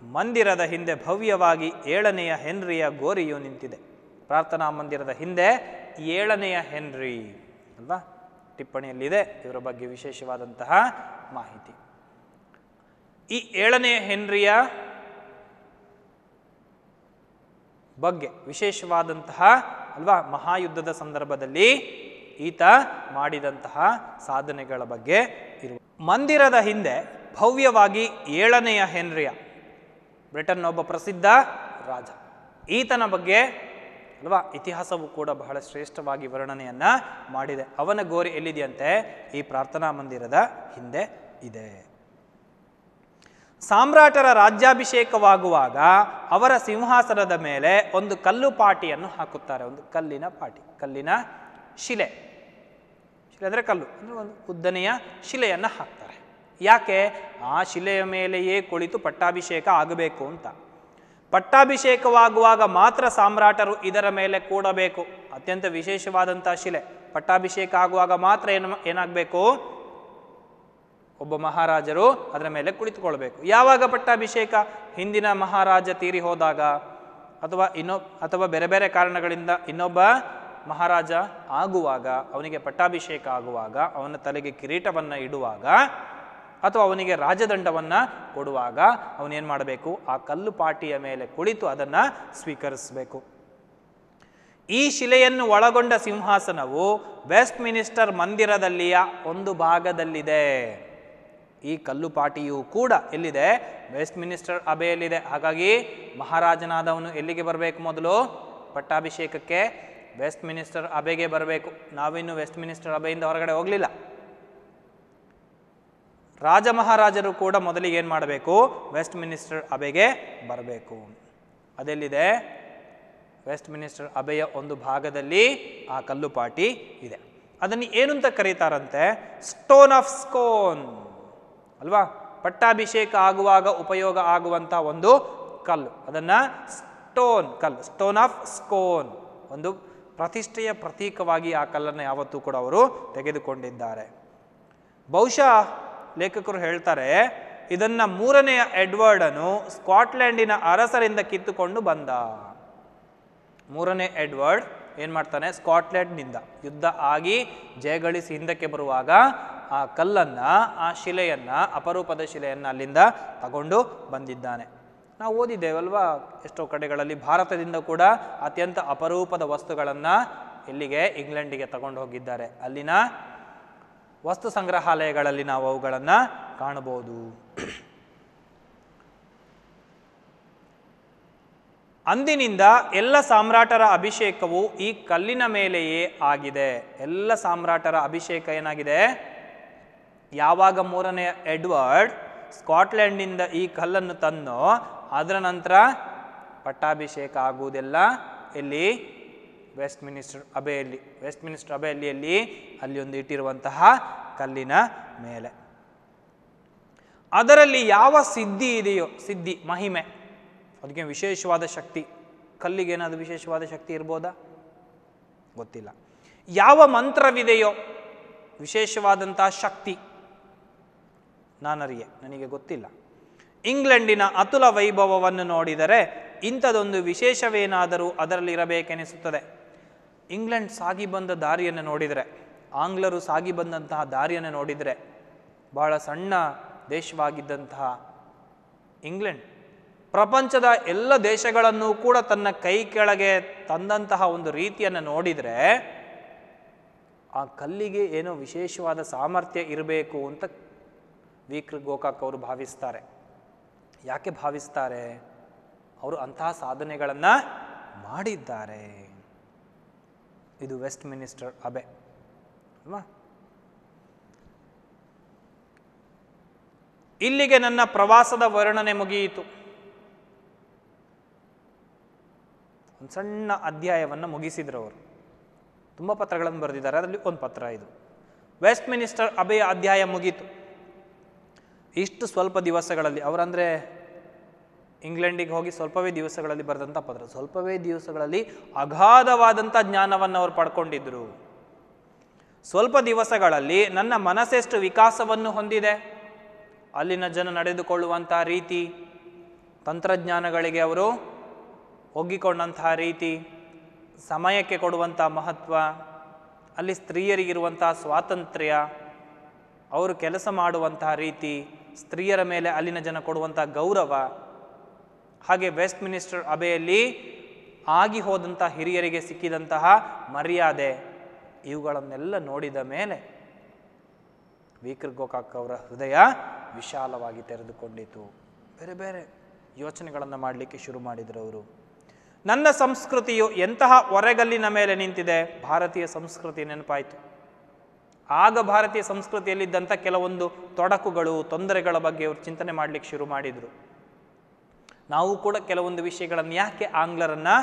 ಮಂದಿರದ ಹಿಂದೆ ಭವ್ಯವಾಗಿ 7ನೆಯ ಹೆನ್ರಿಯ ಗೋರಿಯು ನಿಂತಿದೆ. ಪ್ರಾರ್ಥನಾ ಮಂದಿರದ ಹಿಂದೆ 7ನೆಯ ಹೆನ್ರಿ ಅಲ್ವಾ, ಟಿಪ್ಪಣಿಯಲ್ಲಿದೆ ಇವರ ಬಗ್ಗೆ ವಿಶೇಷವಾದಂತಹ ಮಾಹಿತಿ. ಈ 7ನೇ ಹೆನ್ರಿಯ ಬಗ್ಗೆ ವಿಶೇಷವಾದಂತಹ ಅಲ್ವಾ, ಮಹಾಯುದ್ಧದ ಸಂದರ್ಭದಲ್ಲಿ ಈತ ಮಾಡಿದಂತಹ ಸಾಧನೆಗಳ ಬಗ್ಗೆ ಇರುವ. ಮಂದಿರದ ಹಿಂದೆ ಭವ್ಯವಾಗಿ 7ನೆಯ ಹೆನ್ರಿಯ, ಬ್ರಿಟನ್ನ ಒಬ್ಬ ಪ್ರಸಿದ್ಧ ರಾಜ, ಈತನ ಬಗ್ಗೆ ಅಲ್ವಾ ಇತಿಹಾಸವು ಕೂಡ ಬಹಳ ಶ್ರೇಷ್ಠವಾಗಿ ವರ್ಣನೆಯನ್ನ ಮಾಡಿದೆ. ಅವನ ಗೋರಿ ಎಲ್ಲಿದೆಯಂತೆ, ಈ ಪ್ರಾರ್ಥನಾ ಮಂದಿರದ ಹಿಂದೆ ಇದೆ. ಸಾಮ್ರಾಟರ ರಾಜ್ಯಾಭಿಷೇಕವಾಗುವಾಗ ಅವರ ಸಿಂಹಾಸನದ ಮೇಲೆ ಒಂದು ಕಲ್ಲು ಪಾಟಿಯನ್ನು ಹಾಕುತ್ತಾರೆ. ಒಂದು ಕಲ್ಲಿನ ಪಾಟಿ, ಕಲ್ಲಿನ ಶಿಲೆ, ಶಿಲೆ ಅಂದರೆ ಕಲ್ಲು ಅಂದರೆ ಒಂದು ಉದ್ದನೆಯ ಶಿಲೆಯನ್ನು ಹಾಕ್ತಾರೆ. ಯಾಕೆ, ಆ ಶಿಲೆಯ ಮೇಲೆಯೇ ಕುಳಿತು ಪಟ್ಟಾಭಿಷೇಕ ಆಗಬೇಕು ಅಂತ. ಪಟ್ಟಾಭಿಷೇಕವಾಗುವಾಗ ಮಾತ್ರ ಸಾಮ್ರಾಟರು ಇದರ ಮೇಲೆ ಕೂಡಬೇಕು. ಅತ್ಯಂತ ವಿಶೇಷವಾದಂಥ ಶಿಲೆ. ಪಟ್ಟಾಭಿಷೇಕ ಆಗುವಾಗ ಮಾತ್ರ ಏನಾಗಬೇಕು, ಒಬ್ಬ ಮಹಾರಾಜರು ಅದರ ಮೇಲೆ ಕುಳಿತುಕೊಳ್ಬೇಕು. ಯಾವಾಗ ಪಟ್ಟಾಭಿಷೇಕ, ಹಿಂದಿನ ಮಹಾರಾಜ ತೀರಿ ಹೋದಾಗ ಅಥವಾ ಬೇರೆ ಬೇರೆ ಕಾರಣಗಳಿಂದ ಇನ್ನೊಬ್ಬ ಮಹಾರಾಜ ಆಗುವಾಗ, ಅವನಿಗೆ ಪಟ್ಟಾಭಿಷೇಕ ಆಗುವಾಗ, ಅವನ ತಲೆಗೆ ಕಿರೀಟವನ್ನು ಇಡುವಾಗ ಅಥವಾ ಅವನಿಗೆ ರಾಜದಂಡವನ್ನು ಕೊಡುವಾಗ ಅವನೇನು ಮಾಡಬೇಕು, ಆ ಕಲ್ಲು ಪಾಟಿಯ ಮೇಲೆ ಕುಳಿತು ಅದನ್ನು ಸ್ವೀಕರಿಸಬೇಕು. ಈ ಶಿಲೆಯನ್ನು ಒಳಗೊಂಡ ಸಿಂಹಾಸನವು ವೆಸ್ಟ್ ಮಿನಿಸ್ಟರ್ ಮಂದಿರದಲ್ಲಿಯ ಒಂದು ಭಾಗದಲ್ಲಿದೆ. ಈ ಕಲ್ಲು ಪಾಟಿಯೂ ಕೂಡ ಎಲ್ಲಿದೆ, ವೆಸ್ಟ್ ಮಿನಿಸ್ಟರ್ ಅಬೆಯಲ್ಲಿದೆ. ಹಾಗಾಗಿ ಮಹಾರಾಜನಾದವನು ಎಲ್ಲಿಗೆ ಬರಬೇಕು, ಮೊದಲು ಪಟ್ಟಾಭಿಷೇಕಕ್ಕೆ ವೆಸ್ಟ್ ಮಿನಿಸ್ಟರ್ ಅಬೆಗೆ ಬರಬೇಕು. ನಾವಿನ್ನು ವೆಸ್ಟ್ ಮಿನಿಸ್ಟರ್ ಅಬೆಯಿಂದ ಹೊರಗಡೆ ಹೋಗಲಿಲ್ಲ. ರಾಜ ಮಹಾರಾಜರು ಕೂಡ ಮೊದಲಿಗೆ ಏನು ಮಾಡಬೇಕು, ವೆಸ್ಟ್ ಮಿನಿಸ್ಟರ್ ಅಬೆಗೆ ಬರಬೇಕು. ಅದೆಲ್ಲಿದೆ, ವೆಸ್ಟ್ ಮಿನಿಸ್ಟರ್ ಅಬೆಯ ಒಂದು ಭಾಗದಲ್ಲಿ ಆ ಕಲ್ಲು ಪಾಟಿ ಇದೆ. ಅದನ್ನು ಏನು ಅಂತ ಕರೀತಾರಂತೆ, ಸ್ಟೋನ್ ಆಫ್ ಸ್ಕೋನ್ ಅಲ್ವಾ. ಪಟ್ಟಾಭಿಷೇಕ ಆಗುವಾಗ ಉಪಯೋಗ ಆಗುವಂಥ ಒಂದು ಕಲ್ಲು, ಅದನ್ನು ಸ್ಟೋನ್ ಕಲ್ಲು, ಸ್ಟೋನ್ ಆಫ್ ಸ್ಕೋನ್, ಒಂದು ಪ್ರತಿಷ್ಠೆಯ ಪ್ರತೀಕವಾಗಿ ಆ ಕಲ್ಲನ್ನು ಯಾವತ್ತೂ ಕೂಡ ಅವರು ತೆಗೆದುಕೊಂಡಿದ್ದಾರೆ. ಬಹುಶಃ ಲೇಖಕರು ಹೇಳ್ತಾರೆ, ಇದನ್ನು 3ನೇ ಎಡ್ವರ್ಡನು ಸ್ಕಾಟ್ಲೆಂಡಿನ ಅರಸರಿಂದ ಕಿತ್ತುಕೊಂಡು ಬಂದ. 3ನೇ ಎಡ್ವರ್ಡ್ ಏನು ಮಾಡ್ತಾನೆ, ಸ್ಕಾಟ್ಲೆಂಡ್ನಿಂದ ಯುದ್ಧ ಆಗಿ ಜಯಗಳಿಸಿ ಹಿಂದಕ್ಕೆ ಬರುವಾಗ ಆ ಕಲ್ಲನ್ನು, ಆ ಶಿಲೆಯನ್ನು, ಅಪರೂಪದ ಶಿಲೆಯನ್ನು ಅಲ್ಲಿಂದ ತಗೊಂಡು ಬಂದಿದ್ದಾನೆ. ನಾವು ಓದಿದ್ದೇವಲ್ವಾ ಎಷ್ಟೋ ಕಡೆಗಳಲ್ಲಿ ಭಾರತದಿಂದ ಕೂಡ ಅತ್ಯಂತ ಅಪರೂಪದ ವಸ್ತುಗಳನ್ನು ಇಲ್ಲಿಗೆ ಇಂಗ್ಲೆಂಡಿಗೆ ತಗೊಂಡು ಹೋಗಿದ್ದಾರೆ. ಅಲ್ಲಿನ ವಸ್ತು ಸಂಗ್ರಹಾಲಯಗಳಲ್ಲಿ ನಾವು ಅವುಗಳನ್ನು ಕಾಣಬಹುದು. ಅಂದಿನಿಂದ ಎಲ್ಲ ಸಾಮ್ರಾಟರ ಅಭಿಷೇಕವು ಈ ಕಲ್ಲಿನ ಮೇಲೆಯೇ ಆಗಿದೆ. ಎಲ್ಲ ಸಾಮ್ರಾಟರ ಅಭಿಷೇಕ ಏನಾಗಿದೆ, ಯಾವಾಗ 3ನೇ ಎಡ್ವರ್ಡ್ ಸ್ಕಾಟ್ಲೆಂಡ್ನಿಂದ ಈ ಕಲ್ಲನ್ನು ತಂದೋ ಅದರ ನಂತರ ಪಟ್ಟಾಭಿಷೇಕ ಆಗುವುದೆಲ್ಲ ಎಲ್ಲಿ, ವೆಸ್ಟ್ ಮಿನಿಸ್ಟರ್ ಅಬೆಯಲ್ಲಿ. ವೆಸ್ಟ್ ಮಿನಿಸ್ಟರ್ ಅಬೆಯಲ್ಲಿ ಅಲ್ಲಿ ಒಂದು ಇಟ್ಟಿರುವಂತಹ ಕಲ್ಲಿನ ಮೇಲೆ. ಅದರಲ್ಲಿ ಯಾವ ಸಿದ್ಧಿ ಇದೆಯೋ, ಸಿದ್ಧಿ ಮಹಿಮೆ, ಅದಕ್ಕೆ ವಿಶೇಷವಾದ ಶಕ್ತಿ. ಕಲ್ಲಿಗೇನಾದರೂ ವಿಶೇಷವಾದ ಶಕ್ತಿ ಇರ್ಬೋದಾ? ಗೊತ್ತಿಲ್ಲ. ಯಾವ ಮಂತ್ರವಿದೆಯೋ ವಿಶೇಷವಾದಂತಹ ಶಕ್ತಿ, ನಾನರಿಯೆ, ನನಗೆ ಗೊತ್ತಿಲ್ಲ. ಇಂಗ್ಲೆಂಡಿನ ಅತುಲ ವೈಭವವನ್ನು ನೋಡಿದರೆ ಇಂಥದೊಂದು ವಿಶೇಷವೇನಾದರೂ ಅದರಲ್ಲಿ ಇರಬೇಕೆನಿಸುತ್ತದೆ. ಇಂಗ್ಲೆಂಡ್ ಸಾಗಿ ಬಂದ ದಾರಿಯನ್ನು ನೋಡಿದರೆ, ಆಂಗ್ಲರು ಸಾಗಿ ಬಂದಂತಹ ದಾರಿಯನ್ನು ನೋಡಿದರೆ, ಬಹಳ ಸಣ್ಣ ದೇಶವಾಗಿದ್ದಂತಹ ಇಂಗ್ಲೆಂಡ್ ಪ್ರಪಂಚದ ಎಲ್ಲ ದೇಶಗಳನ್ನು ಕೂಡ ತನ್ನ ಕೈ ಕೆಳಗೆ ತಂದಂತಹ ಒಂದು ರೀತಿಯನ್ನು ನೋಡಿದರೆ ಆ ಕಲ್ಲಿಗೆ ಏನೋ ವಿಶೇಷವಾದ ಸಾಮರ್ಥ್ಯ ಇರಬೇಕು ಅಂತ ವಿ.ಕೃ. ಗೋಕಾಕ್ ಅವರು ಭಾವಿಸ್ತಾರೆ. ಯಾಕೆ ಭಾವಿಸ್ತಾರೆ? ಅವರು ಅಂತಹ ಸಾಧನೆಗಳನ್ನು ಮಾಡಿದ್ದಾರೆ. ಇದು ವೆಸ್ಟ್ ಮಿನಿಸ್ಟರ್ ಅಬೆ ಅಲ್ವಾ? ಇಲ್ಲಿಗೆ ನನ್ನ ಪ್ರವಾಸದ ವರ್ಣನೆ ಮುಗಿಯಿತು. ಒಂದು ಸಣ್ಣ ಅಧ್ಯಾಯವನ್ನು ಮುಗಿಸಿದ್ರು ಅವರು. ತುಂಬ ಪತ್ರಗಳನ್ನು ಬರೆದಿದ್ದಾರೆ, ಅದರಲ್ಲಿ ಒಂದು ಪತ್ರ ಇದು. ವೆಸ್ಟ್ ಮಿನಿಸ್ಟರ್ ಅಬೆಯ ಅಧ್ಯಾಯ ಮುಗೀತು. ಇಷ್ಟು ಸ್ವಲ್ಪ ದಿವಸಗಳಲ್ಲಿ, ಅವರಂದರೆ ಇಂಗ್ಲೆಂಡಿಗೆ ಹೋಗಿ ಸ್ವಲ್ಪವೇ ದಿವಸಗಳಲ್ಲಿ ಬರೆದಂಥ ಪತ್ರ. ಸ್ವಲ್ಪವೇ ದಿವಸಗಳಲ್ಲಿ ಅಗಾಧವಾದಂಥ ಜ್ಞಾನವನ್ನು ಅವರು ಪಡ್ಕೊಂಡಿದ್ದರು. ಸ್ವಲ್ಪ ದಿವಸಗಳಲ್ಲಿ ನನ್ನ ಮನಸ್ಸೆಷ್ಟು ವಿಕಾಸವನ್ನು ಹೊಂದಿದೆ, ಅಲ್ಲಿನ ಜನ ನಡೆದುಕೊಳ್ಳುವಂತಹ ರೀತಿ, ತಂತ್ರಜ್ಞಾನಗಳಿಗೆ ಅವರು ಒಗ್ಗಿಕೊಂಡಂತಹ ರೀತಿ, ಸಮಯಕ್ಕೆ ಕೊಡುವಂಥ ಮಹತ್ವ, ಅಲ್ಲಿ ಸ್ತ್ರೀಯರಿಗಿರುವಂತಹ ಸ್ವಾತಂತ್ರ್ಯ, ಅವರು ಕೆಲಸ ಮಾಡುವಂತಹ ರೀತಿ, ಸ್ತ್ರೀಯರ ಮೇಲೆ ಅಲ್ಲಿನ ಜನ ಕೊಡುವಂಥ ಗೌರವ, ಹಾಗೆ ವೆಸ್ಟ್ ಮಿನಿಸ್ಟರ್ ಅಬೆಯಲ್ಲಿ ಆಗಿ ಹೋದಂಥ ಹಿರಿಯರಿಗೆ ಸಿಕ್ಕಿದಂತಹ ಮರ್ಯಾದೆ, ಇವುಗಳನ್ನೆಲ್ಲ ನೋಡಿದ ಮೇಲೆ ವಿ.ಕೃ. ಗೋಕಾಕ್ ಅವರ ಹೃದಯ ವಿಶಾಲವಾಗಿ ತೆರೆದುಕೊಂಡಿತು. ಬೇರೆ ಬೇರೆ ಯೋಚನೆಗಳನ್ನು ಮಾಡಲಿಕ್ಕೆ ಶುರು ಮಾಡಿದರು ಅವರು. ನನ್ನ ಸಂಸ್ಕೃತಿಯು ಎಂತಹ ಒರೆಗಲ್ಲಿನ ಮೇಲೆ ನಿಂತಿದೆ. ಭಾರತೀಯ ಸಂಸ್ಕೃತಿ ನೆನಪಾಯಿತು. ಆಗ ಭಾರತೀಯ ಸಂಸ್ಕೃತಿಯಲ್ಲಿದ್ದಂಥ ಕೆಲವೊಂದು ತೊಡಕುಗಳು, ತೊಂದರೆಗಳ ಬಗ್ಗೆ ಅವರು ಚಿಂತನೆ ಮಾಡಲಿಕ್ಕೆ ಶುರು ಮಾಡಿದರು. ನಾವು ಕೂಡ ಕೆಲವೊಂದು ವಿಷಯಗಳನ್ನು ಯಾಕೆ ಆಂಗ್ಲರನ್ನು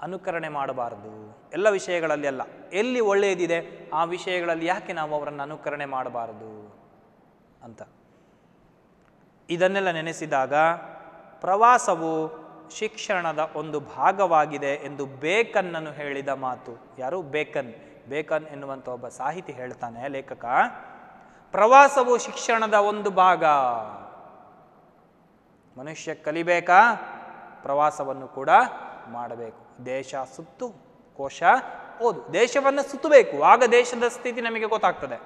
ಅನುಕರಣೆ ಮಾಡಬಾರದು, ಎಲ್ಲ ವಿಷಯಗಳಲ್ಲಿ ಅಲ್ಲ, ಎಲ್ಲಿ ಒಳ್ಳೆಯದಿದೆ ಆ ವಿಷಯಗಳಲ್ಲಿ ಯಾಕೆ ನಾವು ಅವರನ್ನು ಅನುಕರಣೆ ಮಾಡಬಾರದು ಅಂತ ಇದನ್ನೆಲ್ಲ ನೆನೆಸಿದಾಗ ಪ್ರವಾಸವು ಶಿಕ್ಷಣದ ಒಂದು ಭಾಗವಾಗಿದೆ ಎಂದು ಬೇಕನ್ನನು ಹೇಳಿದ ಮಾತು. ಯಾರು? ಬೇಕನ್ ಎನ್ನುವಂಥ ಒಬ್ಬ ಸಾಹಿತಿ ಹೇಳ್ತಾನೆ, ಲೇಖಕ. ಪ್ರವಾಸವು ಶಿಕ್ಷಣದ ಒಂದು ಭಾಗ. ಮನುಷ್ಯ ಕಲಿಬೇಕಾ? ಪ್ರವಾಸವನ್ನು ಕೂಡ ಮಾಡಬೇಕು. ದೇಶ ಸುತ್ತು, ಕೋಶ ಓದು. ದೇಶವನ್ನು ಸುತ್ತಬೇಕು, ಆಗ ದೇಶದ ಸ್ಥಿತಿ ನಮಗೆ ಗೊತ್ತಾಗ್ತದೆ.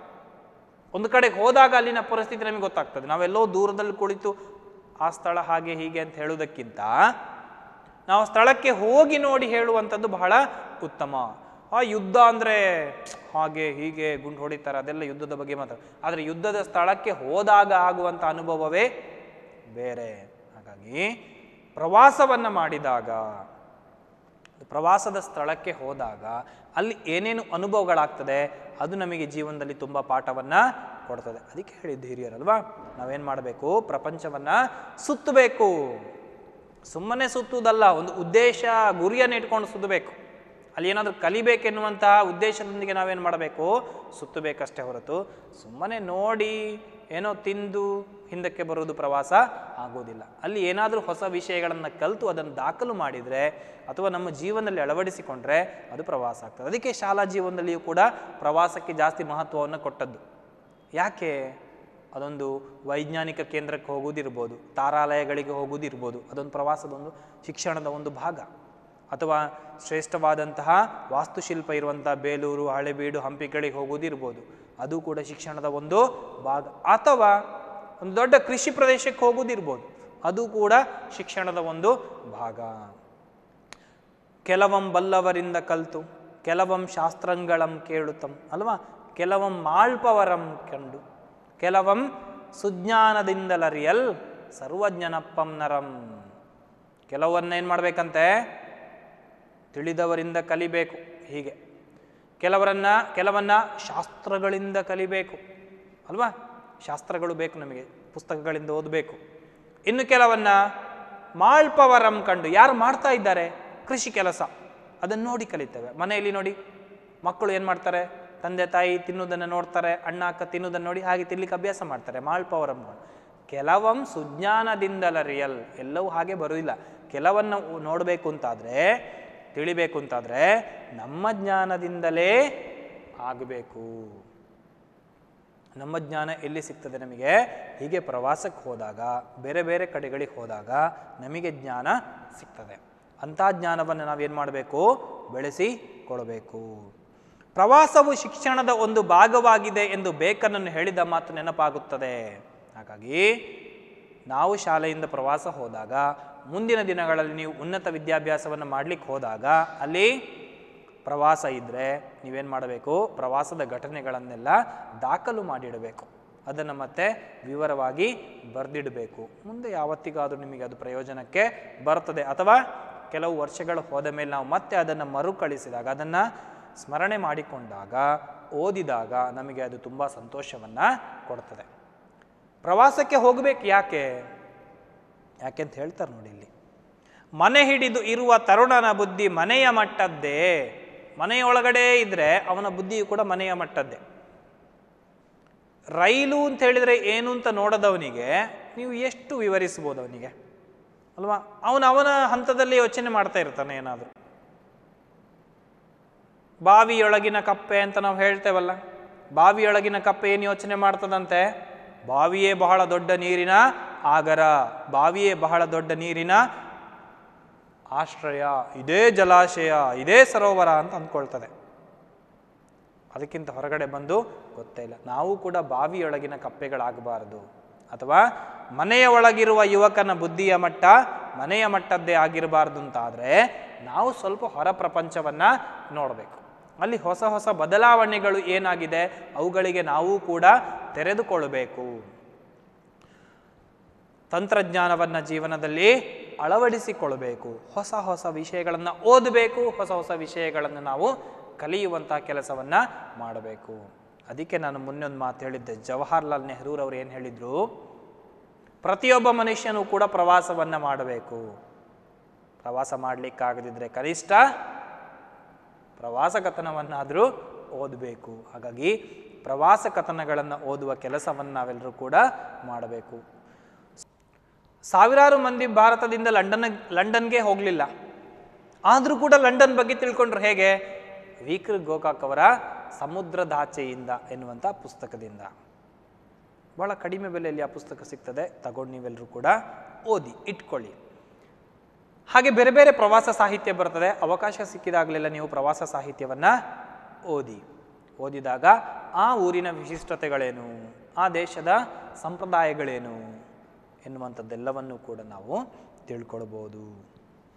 ಒಂದು ಕಡೆಗೆ ಹೋದಾಗ ಅಲ್ಲಿನ ಪರಿಸ್ಥಿತಿ ನಮಗೆ ಗೊತ್ತಾಗ್ತದೆ. ನಾವೆಲ್ಲೋ ದೂರದಲ್ಲಿ ಕುಳಿತು ಆ ಸ್ಥಳ ಹಾಗೆ ಹೀಗೆ ಅಂತ ಹೇಳುವುದಕ್ಕಿಂತ ನಾವು ಸ್ಥಳಕ್ಕೆ ಹೋಗಿ ನೋಡಿ ಹೇಳುವಂಥದ್ದು ಬಹಳ ಉತ್ತಮ. ಆ ಯುದ್ಧ ಅಂದರೆ ಹಾಗೆ ಹೀಗೆ ಗುಂಡು ಹೊಡಿತಾರೆ, ಅದೆಲ್ಲ ಯುದ್ಧದ ಬಗ್ಗೆ ಮಾತ್ರ. ಆದರೆ ಯುದ್ಧದ ಸ್ಥಳಕ್ಕೆ ಹೋದಾಗ ಆಗುವಂಥ ಅನುಭವವೇ ಬೇರೆ. ಹಾಗಾಗಿ ಪ್ರವಾಸವನ್ನು ಮಾಡಿದಾಗ, ಪ್ರವಾಸದ ಸ್ಥಳಕ್ಕೆ ಹೋದಾಗ ಅಲ್ಲಿ ಏನೇನು ಅನುಭವಗಳಾಗ್ತದೆ ಅದು ನಮಗೆ ಜೀವನದಲ್ಲಿ ತುಂಬ ಪಾಠವನ್ನು ಕೊಡ್ತದೆ. ಅದಕ್ಕೆ ಹೇಳಿದ್ದು ಹಿರಿಯರಲ್ವಾ, ನಾವೇನು ಮಾಡಬೇಕು? ಪ್ರಪಂಚವನ್ನು ಸುತ್ತಬೇಕು. ಸುಮ್ಮನೆ ಸುತ್ತುವುದಲ್ಲ, ಒಂದು ಉದ್ದೇಶ, ಗುರಿಯನ್ನು ಇಟ್ಕೊಂಡು ಸುತ್ತಬೇಕು. ಅಲ್ಲಿ ಏನಾದರೂ ಕಲಿಬೇಕೆನ್ನುವಂತಹ ಉದ್ದೇಶದೊಂದಿಗೆ ನಾವೇನು ಮಾಡಬೇಕು? ಸುತ್ತಬೇಕಷ್ಟೇ ಹೊರತು ಸುಮ್ಮನೆ ನೋಡಿ ಏನೋ ತಿಂದು ಹಿಂದಕ್ಕೆ ಬರೋದು ಪ್ರವಾಸ ಆಗೋದಿಲ್ಲ. ಅಲ್ಲಿ ಏನಾದರೂ ಹೊಸ ವಿಷಯಗಳನ್ನು ಕಲಿತು ಅದನ್ನು ದಾಖಲು ಮಾಡಿದರೆ ಅಥವಾ ನಮ್ಮ ಜೀವನದಲ್ಲಿ ಅಳವಡಿಸಿಕೊಂಡ್ರೆ ಅದು ಪ್ರವಾಸ ಆಗ್ತದೆ. ಅದಕ್ಕೆ ಶಾಲಾ ಜೀವನದಲ್ಲಿಯೂ ಕೂಡ ಪ್ರವಾಸಕ್ಕೆ ಜಾಸ್ತಿ ಮಹತ್ವವನ್ನು ಕೊಟ್ಟದ್ದು. ಯಾಕೆ? ಅದೊಂದು ವೈಜ್ಞಾನಿಕ ಕೇಂದ್ರಕ್ಕೆ ಹೋಗುವುದಿರ್ಬೋದು, ತಾರಾಲಯಗಳಿಗೆ ಹೋಗುವುದಿರ್ಬೋದು, ಅದೊಂದು ಪ್ರವಾಸದ ಒಂದು ಶಿಕ್ಷಣದ ಒಂದು ಭಾಗ. ಅಥವಾ ಶ್ರೇಷ್ಠವಾದಂತಹ ವಾಸ್ತುಶಿಲ್ಪ ಇರುವಂಥ ಬೇಲೂರು, ಹಳೆಬೀಡು, ಹಂಪಿಗಳಿಗೆ ಹೋಗುವುದಿರ್ಬೋದು, ಅದು ಕೂಡ ಶಿಕ್ಷಣದ ಒಂದು ಭಾಗ. ಅಥವಾ ಒಂದು ದೊಡ್ಡ ಕೃಷಿ ಪ್ರದೇಶಕ್ಕೆ ಹೋಗುವುದಿರ್ಬೋದು, ಅದು ಕೂಡ ಶಿಕ್ಷಣದ ಒಂದು ಭಾಗ. ಕೆಲವಂ ಬಲ್ಲವರಿಂದ ಕಲ್ತು ಕೆಲವಂ ಶಾಸ್ತ್ರಂಗಳಂ ಕೇಳುತ್ತಂ ಅಲ್ವಾ, ಕೆಲವಂ ಮಾಳ್ಪವರಂ ಕಂಡು ಕೆಲವಂ ಸುಜ್ಞಾನದಿಂದಲರಿಯಲ್ ಸರ್ವಜ್ಞನಪ್ಪಂ ನರಂ. ಕೆಲವನ್ನೇನು ಮಾಡಬೇಕಂತೆ? ತಿಳಿದವರಿಂದ ಕಲಿಬೇಕು. ಹೀಗೆ ಕೆಲವನ್ನ ಶಾಸ್ತ್ರಗಳಿಂದ ಕಲಿಬೇಕು ಅಲ್ವಾ, ಶಾಸ್ತ್ರಗಳು ಬೇಕು ನಮಗೆ, ಪುಸ್ತಕಗಳಿಂದ ಓದಬೇಕು. ಇನ್ನು ಕೆಲವನ್ನ ಮಾಳ್ಪವರಂ ಕಂಡು, ಯಾರು ಮಾಡ್ತಾ ಇದ್ದಾರೆ ಕೃಷಿ ಕೆಲಸ, ಅದನ್ನು ನೋಡಿ ಕಲಿತೇವೆ. ಮನೆಯಲ್ಲಿ ನೋಡಿ ಮಕ್ಕಳು ಏನು ಮಾಡ್ತಾರೆ, ತಂದೆ ತಾಯಿ ತಿನ್ನುವುದನ್ನು ನೋಡ್ತಾರೆ, ಅಣ್ಣ ಅಕ್ಕ ತಿನ್ನುವುದನ್ನು ನೋಡಿ ಹಾಗೆ ತಿನ್ಲಿಕ್ಕೆ ಅಭ್ಯಾಸ ಮಾಡ್ತಾರೆ. ಮಾಳ್ಪವರಂ. ಕೆಲವಂ ಸುಜ್ಞಾನದಿಂದಲರಿಯಲ್, ಎಲ್ಲವೂ ಹಾಗೆ ಬರುವುದಿಲ್ಲ. ಕೆಲವನ್ನು ನೋಡಬೇಕು ಅಂತಾದರೆ, ತಿಳಿಬೇಕು ಅಂತಾದರೆ ನಮ್ಮ ಜ್ಞಾನದಿಂದಲೇ ಆಗಬೇಕು. ನಮ್ಮ ಜ್ಞಾನ ಎಲ್ಲಿ ಸಿಗ್ತದೆ ನಮಗೆ? ಹೀಗೆ ಪ್ರವಾಸಕ್ಕೆ ಹೋದಾಗ, ಬೇರೆ ಬೇರೆ ಕಡೆಗಳಿಗೆ ಹೋದಾಗ ನಮಗೆ ಜ್ಞಾನ ಸಿಗ್ತದೆ. ಅಂಥ ಜ್ಞಾನವನ್ನು ನಾವೇನು ಮಾಡಬೇಕು? ಬೆಳೆಸಿಕೊಳ್ಳಬೇಕು. ಪ್ರವಾಸವು ಶಿಕ್ಷಣದ ಒಂದು ಭಾಗವಾಗಿದೆ ಎಂದು ಬೇಕನನ್ನು ಹೇಳಿದ ಮಾತು ನೆನಪಾಗುತ್ತದೆ. ಹಾಗಾಗಿ ನಾವು ಶಾಲೆಯಿಂದ ಪ್ರವಾಸ ಹೋದಾಗ, ಮುಂದಿನ ದಿನಗಳಲ್ಲಿ ನೀವು ಉನ್ನತ ವಿದ್ಯಾಭ್ಯಾಸವನ್ನು ಮಾಡಲಿಕ್ಕೆ ಹೋದಾಗ ಅಲ್ಲಿ ಪ್ರವಾಸ ಇದ್ದರೆ ನೀವೇನು ಮಾಡಬೇಕು? ಪ್ರವಾಸದ ಘಟನೆಗಳನ್ನೆಲ್ಲ ದಾಖಲು ಮಾಡಿಡಬೇಕು. ಅದನ್ನು ಮತ್ತೆ ವಿವರವಾಗಿ ಬರೆದಿಡಬೇಕು. ಮುಂದೆ ಯಾವತ್ತಿಗಾದರೂ ನಿಮಗೆ ಅದು ಪ್ರಯೋಜನಕ್ಕೆ ಬರ್ತದೆ. ಅಥವಾ ಕೆಲವು ವರ್ಷಗಳು ಹೋದ ಮೇಲೆ ನಾವು ಮತ್ತೆ ಅದನ್ನು ಮರುಕಳಿಸಿದಾಗ, ಅದನ್ನು ಸ್ಮರಣೆ ಮಾಡಿಕೊಂಡಾಗ, ಓದಿದಾಗ ನಮಗೆ ಅದು ತುಂಬ ಸಂತೋಷವನ್ನು ಕೊಡ್ತದೆ. ಪ್ರವಾಸಕ್ಕೆ ಹೋಗಬೇಕು. ಯಾಕೆಂತ ಹೇಳ್ತಾರೆ ನೋಡಿ ಇಲ್ಲಿ. ಮನೆ ಹಿಡಿದು ಇರುವ ತರುಣನ ಬುದ್ಧಿ ಮನೆಯ ಮಟ್ಟದ್ದೇ. ಮನೆಯೊಳಗಡೆ ಇದ್ದರೆ ಅವನ ಬುದ್ಧಿಯು ಕೂಡ ಮನೆಯ ಮಟ್ಟದ್ದೇ. ರೈಲು ಅಂತ ಹೇಳಿದರೆ ಏನು ಅಂತ ನೋಡದವನಿಗೆ ನೀವು ಎಷ್ಟು ವಿವರಿಸ್ಬೋದು ಅವನಿಗೆ ಅಲ್ವಾ? ಅವನ ಹಂತದಲ್ಲಿ ಯೋಚನೆ ಮಾಡ್ತಾ ಇರ್ತಾನೆ. ಏನಾದರೂ ಬಾವಿಯೊಳಗಿನ ಕಪ್ಪೆ ಅಂತ ನಾವು ಹೇಳ್ತೇವಲ್ಲ, ಬಾವಿಯೊಳಗಿನ ಕಪ್ಪೆ ಏನು ಯೋಚನೆ ಮಾಡ್ತದಂತೆ? ಬಾವಿಯೇ ಬಹಳ ದೊಡ್ಡ ನೀರಿನ ಆಗರ, ಬಾವಿಯೇ ಬಹಳ ದೊಡ್ಡ ನೀರಿನ ಆಶ್ರಯ, ಇದೇ ಜಲಾಶಯ, ಇದೇ ಸರೋವರ ಅಂತ ಅಂದ್ಕೊಳ್ತದೆ. ಅದಕ್ಕಿಂತ ಹೊರಗಡೆ ಬಂದು ಗೊತ್ತೇ ಇಲ್ಲ. ನಾವು ಕೂಡ ಬಾವಿಯೊಳಗಿನ ಕಪ್ಪೆಗಳಾಗಬಾರದು. ಅಥವಾ ಮನೆಯ ಒಳಗಿರುವ ಯುವಕನ ಬುದ್ಧಿಯ ಮಟ್ಟ ಮನೆಯ ಮಟ್ಟದ್ದೇ ಆಗಿರಬಾರ್ದು ಅಂತಾದರೆ ನಾವು ಸ್ವಲ್ಪ ಹೊರ ಪ್ರಪಂಚವನ್ನು ನೋಡಬೇಕು. ಅಲ್ಲಿ ಹೊಸ ಹೊಸ ಬದಲಾವಣೆಗಳು ಏನಾಗಿದೆ ಅವುಗಳಿಗೆ ನಾವು ಕೂಡ ತೆರೆದುಕೊಳ್ಳಬೇಕು. ತಂತ್ರಜ್ಞಾನವನ್ನು ಜೀವನದಲ್ಲಿ ಅಳವಡಿಸಿಕೊಳ್ಳಬೇಕು. ಹೊಸ ಹೊಸ ವಿಷಯಗಳನ್ನು ಓದಬೇಕು. ಹೊಸ ಹೊಸ ವಿಷಯಗಳನ್ನು ನಾವು ಕಲಿಯುವಂಥ ಕೆಲಸವನ್ನು ಮಾಡಬೇಕು. ಅದಕ್ಕೆ ನಾನು ಮುನ್ನೊಂದು ಮಾತು ಹೇಳಿದ್ದೆ. ಜವಾಹರ್ಲಾಲ್ ನೆಹರೂರವರು ಏನು ಹೇಳಿದರು? ಪ್ರತಿಯೊಬ್ಬ ಮನುಷ್ಯನೂ ಕೂಡ ಪ್ರವಾಸವನ್ನು ಮಾಡಬೇಕು. ಪ್ರವಾಸ ಮಾಡಲಿಕ್ಕಾಗದಿದ್ದರೆ ಕನಿಷ್ಠ ಪ್ರವಾಸ ಕಥನವನ್ನಾದರೂ ಓದಬೇಕು. ಹಾಗಾಗಿ ಪ್ರವಾಸ ಕಥನಗಳನ್ನು ಓದುವ ಕೆಲಸವನ್ನು ನಾವೆಲ್ಲರೂ ಕೂಡ ಮಾಡಬೇಕು. ಸಾವಿರಾರು ಮಂದಿ ಭಾರತದಿಂದ ಲಂಡನ್ಗೆ ಹೋಗಲಿಲ್ಲ, ಆದರೂ ಕೂಡ ಲಂಡನ್ ಬಗ್ಗೆ ತಿಳ್ಕೊಂಡ್ರು. ಹೇಗೆ? ವಿ.ಕೃ. ಗೋಕಾಕ್ ಅವರ ಸಮುದ್ರದಾಚೆಯಿಂದ ಎನ್ನುವಂಥ ಪುಸ್ತಕದಿಂದ. ಭಾಳ ಕಡಿಮೆ ಬೆಲೆಯಲ್ಲಿ ಆ ಪುಸ್ತಕ ಸಿಗ್ತದೆ, ತಗೊಂಡು ನೀವೆಲ್ಲರೂ ಕೂಡ ಓದಿ ಇಟ್ಕೊಳ್ಳಿ. ಹಾಗೆ ಬೇರೆ ಬೇರೆ ಪ್ರವಾಸ ಸಾಹಿತ್ಯ ಬರ್ತದೆ. ಅವಕಾಶ ಸಿಕ್ಕಿದಾಗಲೆಲ್ಲ ನೀವು ಪ್ರವಾಸ ಸಾಹಿತ್ಯವನ್ನು ಓದಿದಾಗ ಆ ಊರಿನ ವಿಶಿಷ್ಟತೆಗಳೇನು, ಆ ದೇಶದ ಸಂಪ್ರದಾಯಗಳೇನು ಎನ್ನುವಂಥದ್ದೆಲ್ಲವನ್ನು ಕೂಡ ನಾವು ತಿಳ್ಕೊಳ್ಬೋದು.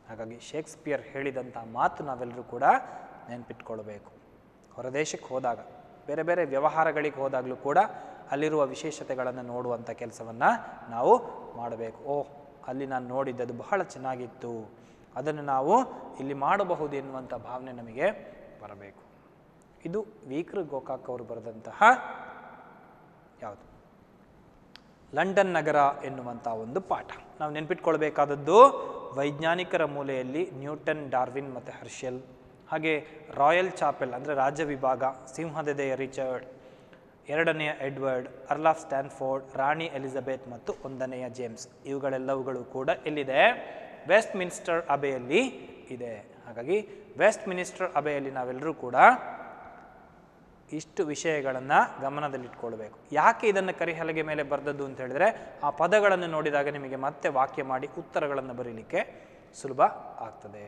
ಹಾಗಾಗಿ ಶೇಕ್ಸ್ಪಿಯರ್ ಹೇಳಿದಂಥ ಮಾತು ನಾವೆಲ್ಲರೂ ಕೂಡ ನೆನಪಿಟ್ಕೊಳ್ಬೇಕು. ಹೊರದೇಶಕ್ಕೆ ಹೋದಾಗ, ಬೇರೆ ಬೇರೆ ವ್ಯವಹಾರಗಳಿಗೆ ಹೋದಾಗಲೂ ಕೂಡ ಅಲ್ಲಿರುವ ವಿಶೇಷತೆಗಳನ್ನು ನೋಡುವಂಥ ಕೆಲಸವನ್ನು ನಾವು ಮಾಡಬೇಕು. ಅಲ್ಲಿ ನಾನು ನೋಡಿದ್ದದು ಬಹಳ ಚೆನ್ನಾಗಿತ್ತು, ಅದನ್ನು ನಾವು ಇಲ್ಲಿ ಮಾಡಬಹುದು ಎನ್ನುವಂಥ ಭಾವನೆ ನಮಗೆ ಬರಬೇಕು. ಇದು ವಿ.ಕೃ. ಗೋಕಾಕ್ ಅವರು ಬರೆದಂತಹ ಯಾವುದು ಲಂಡನ್ ನಗರ ಎನ್ನುವಂಥ ಒಂದು ಪಾಠ. ನಾವು ನೆನಪಿಟ್ಕೊಳ್ಬೇಕಾದದ್ದು ವೈಜ್ಞಾನಿಕರ ಮೂಲೆಯಲ್ಲಿ ನ್ಯೂಟನ್, ಡಾರ್ವಿನ್ ಮತ್ತು ಹರ್ಷೆಲ್, ಹಾಗೆ ರಾಯಲ್ ಚಾಪೆಲ್ ಅಂದರೆ ರಾಜ್ಯ ವಿಭಾಗ, ಸಿಂಹದೆದೆಯ ರಿಚರ್ಡ್, 2ನೆಯ ಎಡ್ವರ್ಡ್, ಅರ್ಲ್ ಆಫ್ ಸ್ಟ್ಯಾನ್ಫೋರ್ಡ್, ರಾಣಿ ಎಲಿಜಬೆತ್ ಮತ್ತು 1ನೆಯ ಜೇಮ್ಸ್. ಇವುಗಳೆಲ್ಲವುಗಳು ಕೂಡ ಎಲ್ಲಿದೆ? ವೆಸ್ಟ್ ಮಿನಿಸ್ಟರ್ ಅಬೆಯಲ್ಲಿ ಇದೆ. ಹಾಗಾಗಿ ವೆಸ್ಟ್ ಮಿನಿಸ್ಟರ್ ಅಬೆಯಲ್ಲಿ ನಾವೆಲ್ಲರೂ ಕೂಡ ಇಷ್ಟು ವಿಷಯಗಳನ್ನು ಗಮನದಲ್ಲಿಟ್ಕೊಳ್ಬೇಕು. ಯಾಕೆ ಇದನ್ನು ಕರಿಹಲಗೆ ಮೇಲೆ ಬರೆದದ್ದು ಅಂತ ಹೇಳಿದರೆ, ಆ ಪದಗಳನ್ನು ನೋಡಿದಾಗ ನಿಮಗೆ ಮತ್ತೆ ವಾಕ್ಯ ಮಾಡಿ ಉತ್ತರಗಳನ್ನು ಬರೀಲಿಕ್ಕೆ ಸುಲಭ ಆಗ್ತದೆ.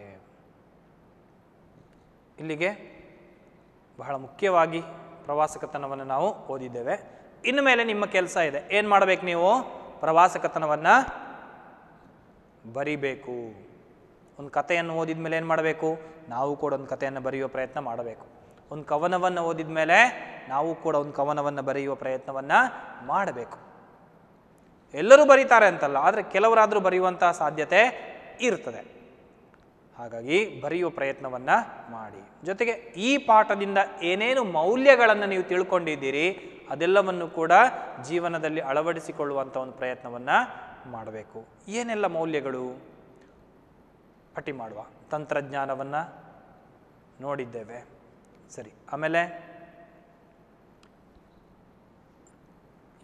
ಇಲ್ಲಿಗೆ ಬಹಳ ಮುಖ್ಯವಾಗಿ ಪ್ರವಾಸಕತನವನ್ನು ನಾವು ಓದಿದ್ದೇವೆ. ಇನ್ನು ಮೇಲೆ ನಿಮ್ಮ ಕೆಲಸ ಇದೆ. ಏನು ಮಾಡಬೇಕು? ನೀವು ಪ್ರವಾಸಕತನವನ್ನು ಬರಿಬೇಕು. ಒಂದು ಕಥೆಯನ್ನು ಓದಿದ ಮೇಲೆ ಏನು ಮಾಡಬೇಕು? ನಾವು ಕೂಡ ಒಂದು ಕಥೆಯನ್ನು ಬರೆಯುವ ಪ್ರಯತ್ನ ಮಾಡಬೇಕು. ಒಂದು ಕವನವನ್ನು ಓದಿದ ಮೇಲೆ ನಾವು ಕೂಡ ಒಂದು ಕವನವನ್ನು ಬರೆಯುವ ಪ್ರಯತ್ನವನ್ನು ಮಾಡಬೇಕು. ಎಲ್ಲರೂ ಬರೀತಾರೆ ಅಂತಲ್ಲ, ಆದರೆ ಕೆಲವರಾದರೂ ಬರೆಯುವಂತಹ ಸಾಧ್ಯತೆ ಇರ್ತದೆ. ಹಾಗಾಗಿ ಬರೆಯುವ ಪ್ರಯತ್ನವನ್ನು ಮಾಡಿ. ಜೊತೆಗೆ ಈ ಪಾಠದಿಂದ ಏನೇನು ಮೌಲ್ಯಗಳನ್ನು ನೀವು ತಿಳ್ಕೊಂಡಿದ್ದೀರಿ ಅದೆಲ್ಲವನ್ನು ಕೂಡ ಜೀವನದಲ್ಲಿ ಅಳವಡಿಸಿಕೊಳ್ಳುವಂಥ ಒಂದು ಪ್ರಯತ್ನವನ್ನು ಮಾಡಬೇಕು. ಏನೆಲ್ಲ ಮೌಲ್ಯಗಳು? ಪಟ್ಟಿ ಮಾಡುವ. ತಂತ್ರಜ್ಞಾನವನ್ನು ನೋಡಿದ್ದೇವೆ. ಸರಿ, ಆಮೇಲೆ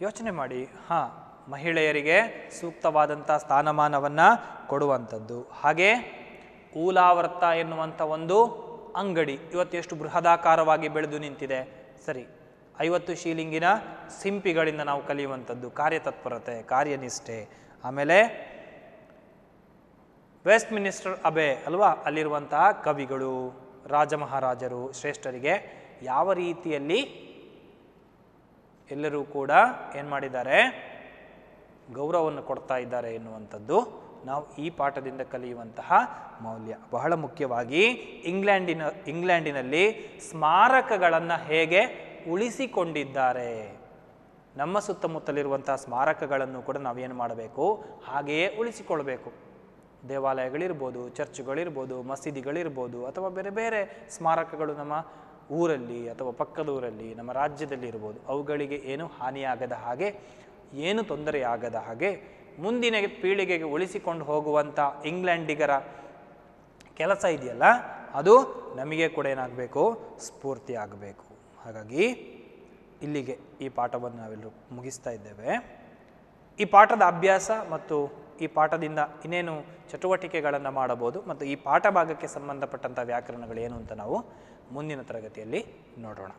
ಯೋಚನೆ ಮಾಡಿ. ಮಹಿಳೆಯರಿಗೆ ಸೂಕ್ತವಾದಂಥ ಸ್ಥಾನಮಾನವನ್ನು ಕೊಡುವಂಥದ್ದು. ಹಾಗೆ ಊಲಾವರ್ತ ಎನ್ನುವಂಥ ಒಂದು ಅಂಗಡಿ ಇವತ್ತು ಎಷ್ಟು ಬೃಹದಾಕಾರವಾಗಿ ಬೆಳೆದು ನಿಂತಿದೆ. ಸರಿ, 50 ಶೀಲಿಂಗಿನ ಸಿಂಪಿಗಳಿಂದ ನಾವು ಕಲಿಯುವಂಥದ್ದು ಕಾರ್ಯತತ್ಪರತೆ, ಕಾರ್ಯನಿಷ್ಠೆ. ಆಮೇಲೆ ವೆಸ್ಟ್ ಮಿನಿಸ್ಟರ್ ಅಬೆ ಅಲ್ವಾ, ಅಲ್ಲಿರುವಂತಹ ಕವಿಗಳು, ರಾಜ ಮಹಾರಾಜರು, ಶ್ರೇಷ್ಠರಿಗೆ ಯಾವ ರೀತಿಯಲ್ಲಿ ಎಲ್ಲರೂ ಕೂಡ ಏನು ಮಾಡಿದ್ದಾರೆ? ಗೌರವವನ್ನು ಕೊಡ್ತಾ ಇದ್ದಾರೆ ಎನ್ನುವಂಥದ್ದು ನಾವು ಈ ಪಾಠದಿಂದ ಕಲಿಯುವಂತಹ ಮೌಲ್ಯ. ಬಹಳ ಮುಖ್ಯವಾಗಿ ಇಂಗ್ಲೆಂಡಿನಲ್ಲಿ ಸ್ಮಾರಕಗಳನ್ನು ಹೇಗೆ ಉಳಿಸಿಕೊಂಡಿದ್ದಾರೆ, ನಮ್ಮ ಸುತ್ತಮುತ್ತಲಿರುವಂತಹ ಸ್ಮಾರಕಗಳನ್ನು ಕೂಡ ನಾವೇನು ಮಾಡಬೇಕು? ಹಾಗೆಯೇ ಉಳಿಸಿಕೊಳ್ಬೇಕು. ದೇವಾಲಯಗಳಿರ್ಬೋದು, ಚರ್ಚ್ಗಳಿರ್ಬೋದು, ಮಸೀದಿಗಳಿರ್ಬೋದು, ಅಥವಾ ಬೇರೆ ಬೇರೆ ಸ್ಮಾರಕಗಳು ನಮ್ಮ ಊರಲ್ಲಿ ಅಥವಾ ಪಕ್ಕದ ಊರಲ್ಲಿ ನಮ್ಮ ರಾಜ್ಯದಲ್ಲಿ ಇರ್ಬೋದು. ಅವುಗಳಿಗೆ ಏನು ಹಾನಿಯಾಗದ ಹಾಗೆ, ಏನು ತೊಂದರೆಯಾಗದ ಹಾಗೆ ಮುಂದಿನ ಪೀಳಿಗೆಗೆ ಉಳಿಸಿಕೊಂಡು ಹೋಗುವಂಥ ಇಂಗ್ಲೆಂಡಿಗರ ಕೆಲಸ ಇದೆಯಲ್ಲ, ಅದು ನಮಗೆ ಕೂಡ ಏನಾಗಬೇಕು? ಸ್ಫೂರ್ತಿ ಆಗಬೇಕು. ಹಾಗಾಗಿ ಇಲ್ಲಿಗೆ ಈ ಪಾಠವನ್ನು ನಾವೆಲ್ಲರೂ ಮುಗಿಸ್ತಾ ಇದ್ದೇವೆ. ಈ ಪಾಠದ ಅಭ್ಯಾಸ ಮತ್ತು ಈ ಪಾಠದಿಂದ ಇನ್ನೇನು ಚಟುವಟಿಕೆಗಳನ್ನು ಮಾಡಬಹುದು ಮತ್ತು ಈ ಪಾಠ ಭಾಗಕ್ಕೆ ಸಂಬಂಧಪಟ್ಟಂಥ ವ್ಯಾಕರಣಗಳು ಏನು ಅಂತ ನಾವು ಮುಂದಿನ ತರಗತಿಯಲ್ಲಿ ನೋಡೋಣ.